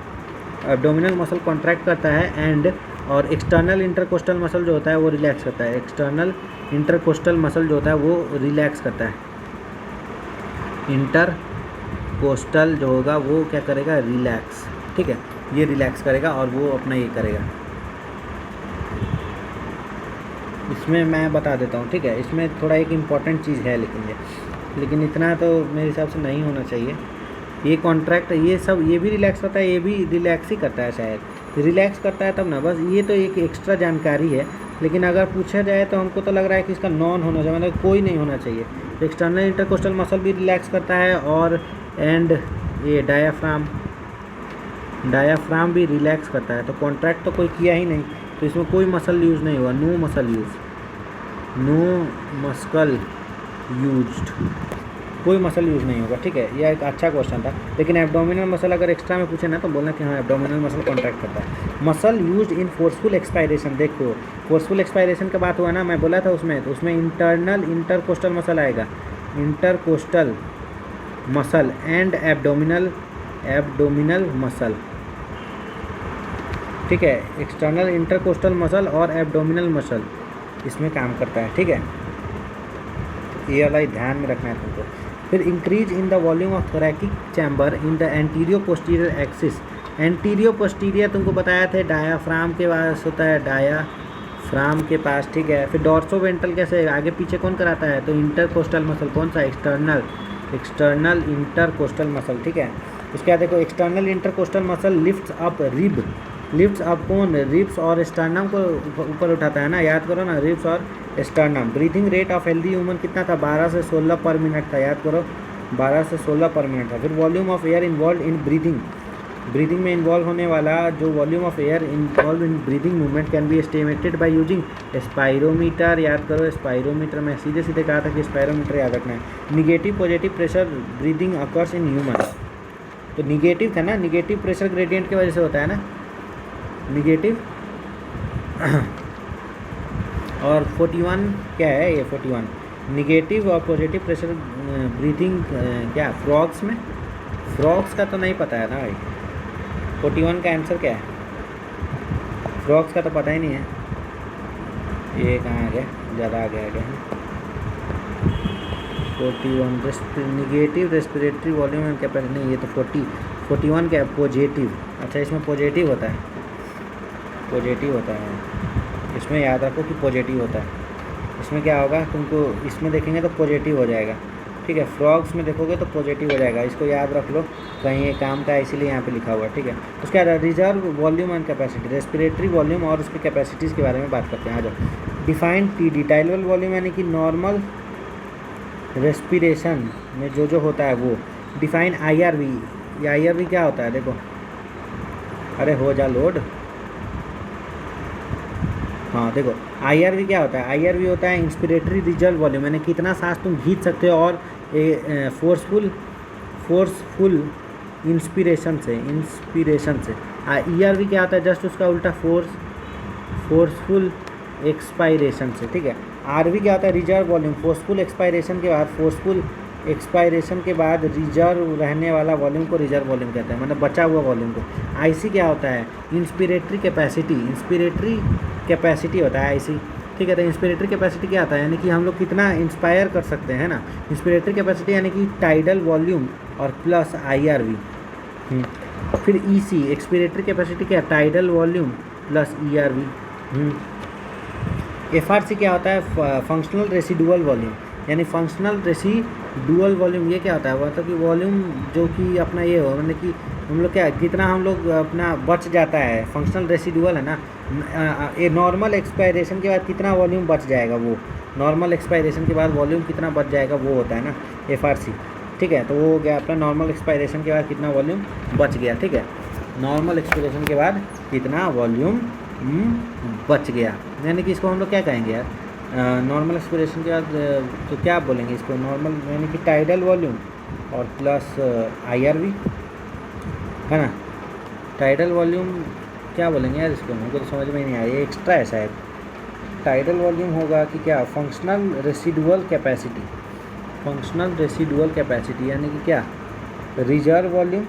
एब्डोमिनल मसल कॉन्ट्रैक्ट करता है एंड और एक्सटर्नल इंटरकोस्टल मसल जो होता है वो रिलैक्स करता है, एक्सटर्नल इंटरकोस्टल मसल जो होता है वो रिलैक्स करता है, इंटरकोस्टल जो होगा वो क्या करेगा, रिलैक्स, ठीक है, ये रिलैक्स करेगा और वो अपना ये करेगा। इसमें मैं बता देता हूँ, ठीक है, इसमें थोड़ा एक इम्पॉर्टेंट चीज़ है लेकिन इतना तो मेरे हिसाब से नहीं होना चाहिए। ये कॉन्ट्रैक्ट ये सब ये भी रिलैक्स करता है, ये भी रिलैक्स ही करता है, शायद रिलैक्स करता है तब ना, बस ये तो एक एक्स्ट्रा जानकारी है। लेकिन अगर पूछा जाए तो हमको तो लग रहा है कि इसका नॉन होना चाहिए, मतलब कोई नहीं होना चाहिए। एक्सटर्नल इंटरकोस्टल मसल भी रिलैक्स करता है और एंड ये डायाफ्राम भी रिलैक्स करता है। तो कॉन्ट्रैक्ट तो कोई किया ही नहीं, तो इसमें कोई मसल यूज़ नहीं हुआ, नो मस्कल यूज्ड, कोई मसल यूज़ नहीं होगा, ठीक है। यह एक अच्छा क्वेश्चन था। लेकिन एब्डोमिनल मसल अगर एक्स्ट्रा में पूछे ना तो बोलना कि हाँ एब्डोमिनल मसल कॉन्ट्रैक्ट करता है। Muscle used in forceful expiration, देखो फोर्सफुल एक्सपायरेशन का बात हुआ ना, मैं बोला था उसमें, तो उसमें इंटरनल इंटरकोस्टल मसल आएगा, intercostal muscle and abdominal muscle, ठीक है। एक्सटर्नल इंटरकोस्टल मसल और एब्डोमिनल मसल इसमें काम करता है, ठीक है। ये वाला ध्यान में रखना है तुमको। फिर increase in the volume of thoracic chamber in the antero posterior axis, antero posterior तुमको बताया थे डायाफ्राम के पास होता है, डायाफ्राम के पास, ठीक है। फिर डॉर्सो वेंट्रल कैसे आगे पीछे कौन कराता है, तो इंटरकोस्टल मसल, कौन सा, एक्सटर्नल इंटरकोस्टल मसल, ठीक है। उसके बाद देखो external intercostal muscle lifts up rib, lifts up कौन, रिब्स और स्टर्नम को ऊपर उठाता है ना, याद करो ना, रिब्स और sternum. Breathing rate of healthy human कितना था, 12 से 16 पर मिनट था, याद करो 12 से 16 पर मिनट था। फिर volume of air involve in breathing में इन्वॉल्व होने वाला जो volume of air involve in breathing movement can be estimated by using spirometer, याद करो स्पायरोमीटर, मैं सीधे कहा था कि स्पायरोमीटर याद रखना है। Negative positive pressure breathing occurs in human, तो निगेटिव था ना, निगेटिव प्रेशर ग्रेडियंट की वजह से होता है ना निगेटिव। और 41 क्या है ये, 41 निगेटिव और पॉजिटिव प्रेशर ब्रीथिंग क्या फ्रॉग्स का तो नहीं पता है ना भाई। 41 का आंसर क्या है, फ्रॉग्स का तो पता ही नहीं है। ये कहाँ आ गया, ज़्यादा आ गया 41 negative respiratory volume and capacity, नहीं ये तो 41 क्या है, पॉजिटिव। अच्छा इसमें पॉजिटिव होता है, इसमें याद रखो कि पॉजिटिव होता है। इसमें क्या होगा, तुमको इसमें देखेंगे तो पॉजिटिव हो जाएगा, ठीक है। फ्रॉग्स में देखोगे तो पॉजिटिव हो जाएगा, इसको याद रख लो, कहीं ये काम का है इसीलिए यहाँ पे लिखा हुआ है, ठीक है। उसके बाद reserve volume and capacity, respiratory volume और उसकी कैपेसिटीज़ के बारे में बात करते हैं। आ जाओ, डिफाइन टीडी टाइडल वॉल्यूम यानी कि नॉर्मल रेस्पिरेशन में जो होता है वो। डिफाइन आईआरवी, ये आईआरवी क्या होता है, देखो, अरे हो जा लोड, हाँ देखो आईआरवी क्या होता है, आईआरवी होता है इंस्पिरेटरी रिजर्व वॉल्यूम, यानी कितना सांस तुम खींच सकते हो और फोर्सफुल इंस्पिरेशन से। ईआरवी क्या होता है, जस्ट उसका उल्टा फोर्सफुल एक्सपायरेशन से, ठीक है। आरवी क्या होता है, रिजर्व वॉल्यूम, फोर्सफुल एक्सपायरेशन के बाद रिजर्व रहने वाला वॉल्यूम को रिजर्व वॉल्यूम कहते हैं, मतलब बचा हुआ वॉल्यूम को। आईसी क्या होता है, इंस्पिरेटरी कैपेसिटी होता है आईसी, ठीक है। तो इंस्पिरेटरी कैपेसिटी क्या आता है, यानी कि हम लोग कितना इंस्पायर कर सकते हैं ना। इंस्पिरेटरी कैपेसिटी यानी कि टाइडल वॉल्यूम और प्लस आईआरवी। फिर ईसी एक्सपिरेटरी कैपेसिटी क्या, tidal volume plus ERV. FRC क्या होता है, फंक्शनल रेसिडुअल वॉल्यूम, यानी फंक्शनल रेसिडुअल वॉल्यूम ये क्या होता है, मतलब कि वॉल्यूम जो कि अपना ये हो, मतलब कि हम लोग क्या कितना हम लोग अपना बच जाता है, फंक्शनल रेसिडुअल है ना। ये नॉर्मल एक्सपायरेशन के बाद कितना वॉल्यूम बच जाएगा, वो नॉर्मल एक्सपायरेशन के बाद वॉल्यूम कितना बच जाएगा वो होता है ना एफआरसी, ठीक है। तो वो हो गया अपना नॉर्मल एक्सपायरेशन के बाद कितना वॉल्यूम बच गया, ठीक है। नॉर्मल एक्सपायरेशन के बाद कितना वॉल्यूम बच गया, यानी कि इसको हम लोग क्या कहेंगे यार, नॉर्मल एक्सपायरेशन के बाद तो क्या बोलेंगे इसको, नॉर्मल यानी कि टाइडल वॉल्यूम और प्लस आईआरवी है ना। टाइडल वॉल्यूम क्या बोलेंगे यार इसको, मुझे तो समझ में ही नहीं आया, ये एक्स्ट्रा है शायद। टाइडल वॉल्यूम होगा कि क्या, functional residual capacity, functional residual capacity यानी कि क्या, रिजर्व वॉल्यूम।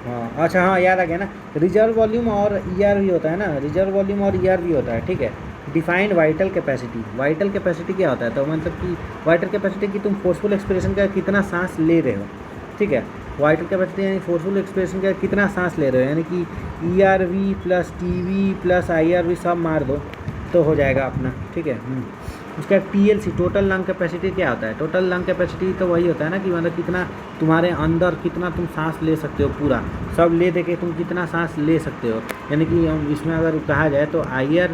हाँ अच्छा, हाँ याद आ गया ना, रिजर्व वॉल्यूम और ईआरवी होता है ना, रिजर्व वॉल्यूम और ईआरवी होता है, ठीक है। Defined vital capacity, vital capacity क्या होता है, तो मतलब कि वाइटल कैपेसिटी की तुम फोर्सफुल एक्सप्रेशन का कितना सांस ले रहे हो, ठीक है। वाइटल कैपेसिटी यानी फोर्सफुल एक्सप्रेशन का कितना सांस ले रहे हो, यानी कि ERV plus TV plus IRV सब मार दो तो हो जाएगा अपना, ठीक है। उसका टीएलसी, टोटल लंग कैपेसिटी क्या होता है, टोटल लंग कैपेसिटी तो वही होता है ना कि मतलब कितना तुम्हारे अंदर कितना तुम सांस ले सकते हो, पूरा सब ले दे के तुम कितना सांस ले सकते हो। यानी कि इसमें अगर कहा जाए तो I R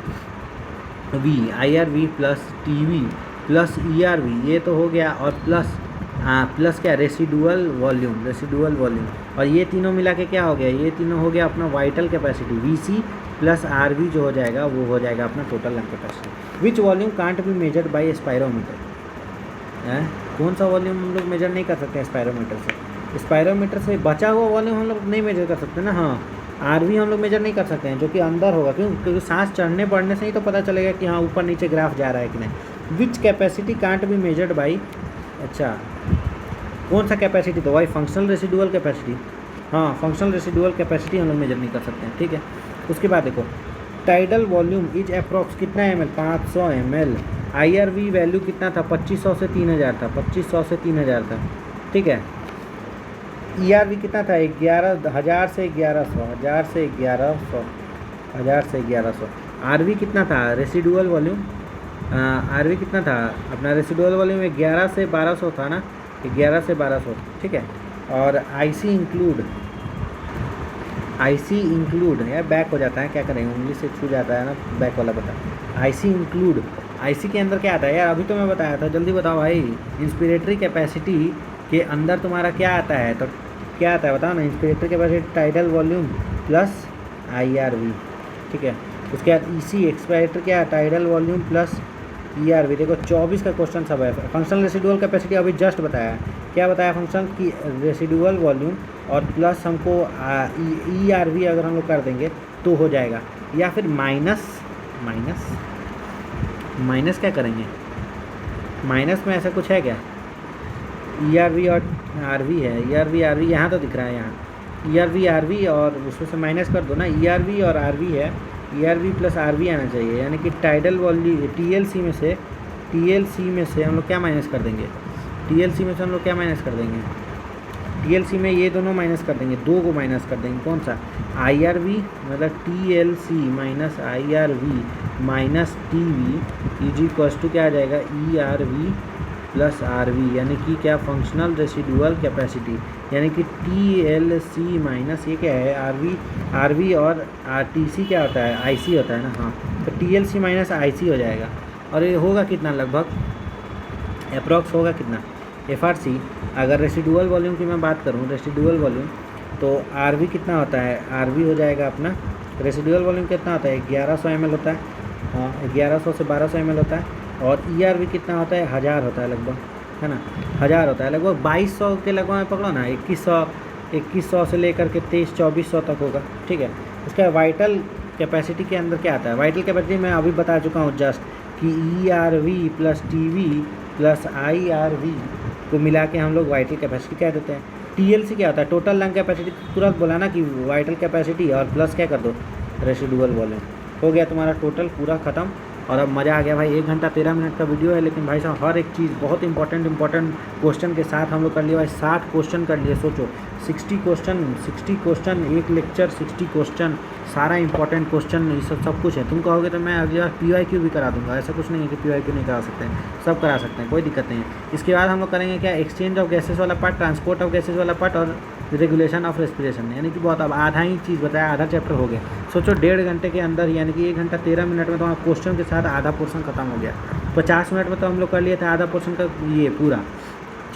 V plus TV plus ERV ये तो हो गया, और प्लस क्या, रेसिडुअल वॉल्यूम, और ये तीनों मिला के क्या हो गया, ये तीनों हो गया अपना vital capacity. VC plus RV जो हो जाएगा वो हो जाएगा अपना total lung capacity. Which volume can't be measured by spirometer, कौन सा वॉल्यूम हम लोग मेजर नहीं कर सकते हैं स्पायरोमीटर से, स्पायरोमीटर से बचा हुआ वॉल्यूम हम लोग नहीं मेजर कर सकते ना। हाँ, आरवी हम लोग मेजर नहीं कर सकते हैं जो कि अंदर होगा, क्योंकि सांस चढ़ने बढ़ने से ही तो पता चलेगा कि हाँ ऊपर नीचे ग्राफ जा रहा है कि नहीं। Which capacity can't be measured by, अच्छा कौन सा कैपेसिटी, तो भाई फंक्शनल रेसिडुअल कैपेसिटी। हाँ, फंक्शनल रेसिडुअल कैपेसिटी हम लोग मेजर नहीं कर सकते हैं, ठीक है। उसके बाद देखो टाइडल वॉल्यूम इज अप्रॉक्स कितना ml, 500 ml। आईआरवी वैल्यू कितना था, 2500 से 3000 था, 2500 से 3000 था, ठीक है। ईआरवी कितना था, 11,000 से 1100, 1000 से 1100। आरवी कितना था, रेसिडुअल वॉल्यूम, आरवी कितना था अपना, रेसिडुअल वॉल्यूम 11 से 1200 था ना, 11 से 1200, ठीक है। और आईसी इंक्लूड यार बैक हो जाता है, क्या करें, उंगली से छू जाता है ना बैक वाला बटन। आईसी के अंदर क्या आता है यार, अभी तो मैं बताया था, जल्दी बताओ भाई। इंस्पिरेटरी कैपेसिटी के अंदर तुम्हारा क्या आता है, तो क्या आता है बताओ ना, inspiratory capacity tidal volume plus IRV, ठीक है। उसके बाद ईसी एक्सपायरेटरी क्या है, टाइडल वॉल्यूम प्लस ईआरवी। देखो 24 का क्वेश्चन सब है। फंक्शनल रेसिडुअल कैपेसिटी अभी जस्ट बताया, क्या बताया, फंक्शनल की रेसिडुअल वॉल्यूम और प्लस हमको ईआरवी अगर हम लोग कर देंगे तो हो जाएगा, या फिर माइनस क्या करेंगे, माइनस में ऐसा कुछ है क्या, ईआरवी और आरवी है, ईआरवी आरवी यहाँ तो दिख रहा है, यहाँ ईआरवी आरवी और उसमें से माइनस कर दो ना, ईआरवी और आरवी है, ईआरवी प्लस आरवी आना चाहिए, यानी कि टाइडल वॉल्यूम टीएलसी में से हम लोग क्या माइनस कर देंगे, टीएलसी में ये दोनों माइनस कर देंगे, दो को माइनस कर देंगे, कौन सा, आईआरवी मतलब TLC minus IRV minus TV is equals to क्या आ जाएगा, ईआरवी प्लस आरवी, यानी कि क्या, फंक्शनल रेसिडुअल कैपेसिटी, यानी कि टीएलसी माइनस ये क्या है, आरवी और टीसी क्या होता है, आईसी होता है ना। हाँ, तो टीएलसी माइनस आईसी हो जाएगा, और ये होगा कितना, लगभग अप्रॉक्स होगा कितना, एफआरसी। अगर रेसिडुअल वॉल्यूम की मैं बात करूँ, रेसिडुअल वॉल्यूम तो आरवी कितना होता है, आरवी हो जाएगा अपना, रेसिडुअल वॉल्यूम कितना होता है, 1100 ml होता है। हाँ, 1100 से 1200 ml होता है, और ईआरवी कितना होता है, 1000 होता है लगभग, है ना, 1000 होता है लगभग, 2200 के लगभग में पकड़ो ना, 2100 से लेकर के 2300-2400 तक होगा, ठीक है। उसका वाइटल कैपेसिटी के अंदर क्या आता है, वाइटल कैपेसिटी मैं अभी बता चुका हूँ जस्ट, कि ERV plus TV plus IRV को मिला के हम लोग वाइटल कैपेसिटी कह देते हैं। टीएलसी क्या होता है, टोटल लंग कैपेसिटी, तुरंत बोला ना कि वाइटल कैपेसिटी और प्लस क्या कर दो, रेसिडुअल वॉल्यूम, हो गया तुम्हारा टोटल पूरा ख़त्म। और अब मज़ा आ गया भाई, 1 घंटा 13 मिनट का वीडियो है, लेकिन भाई साहब हर एक चीज़ बहुत इंपॉर्टेंट क्वेश्चन के साथ हम लोग कर लिए भाई, 60 क्वेश्चन कर लिए, सोचो 60 क्वेश्चन एक लेक्चर, 60 क्वेश्चन, सारा इंपॉर्टेंट क्वेश्चन, ये सब कुछ है। तुम कहोगे तो मैं अगली बार PYQ भी करा दूंगा, ऐसा कुछ नहीं है कि PYQ नहीं करा सकते हैं, सब करा सकते हैं, कोई दिक्कत नहीं है। इसके बाद हम लोग करेंगे क्या, एक्सचेंज ऑफ गैसेस वाला पार्ट, ट्रांसपोर्ट ऑफ गैसेस वाला पार्ट, और रेगुलेशन ऑफ रेस्पिरेशन, यानी कि बहुत, अब आधा ही चीज़ बताया, आधा चैप्टर हो गया। सोचो 1.5 घंटे के अंदर, यानी कि 1 घंटा 13 मिनट में तो हमारा क्वेश्चन के साथ आधा पोर्शन खत्म हो गया। 50 मिनट में तो हम लोग कर लिए थे आधा पोर्शन का ये पूरा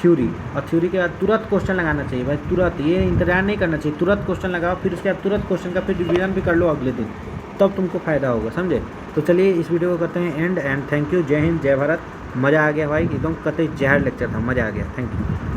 थ्योरी, और थ्योरी के बाद तुरंत क्वेश्चन लगाना चाहिए भाई, तुरंत, ये इंतजार नहीं करना चाहिए, तुरंत क्वेश्चन लगाओ, फिर उसके बाद तुरंत क्वेश्चन का फिर रिवीजन भी कर लो अगले दिन, तब तुमको फ़ायदा होगा, समझे। तो चलिए इस वीडियो को करते हैं एंड थैंक यू, जय हिंद जय भारत। मज़ा आ गया भाई, एकदम कतई जहर लेक्चर था, मज़ा आ गया, थैंक यू।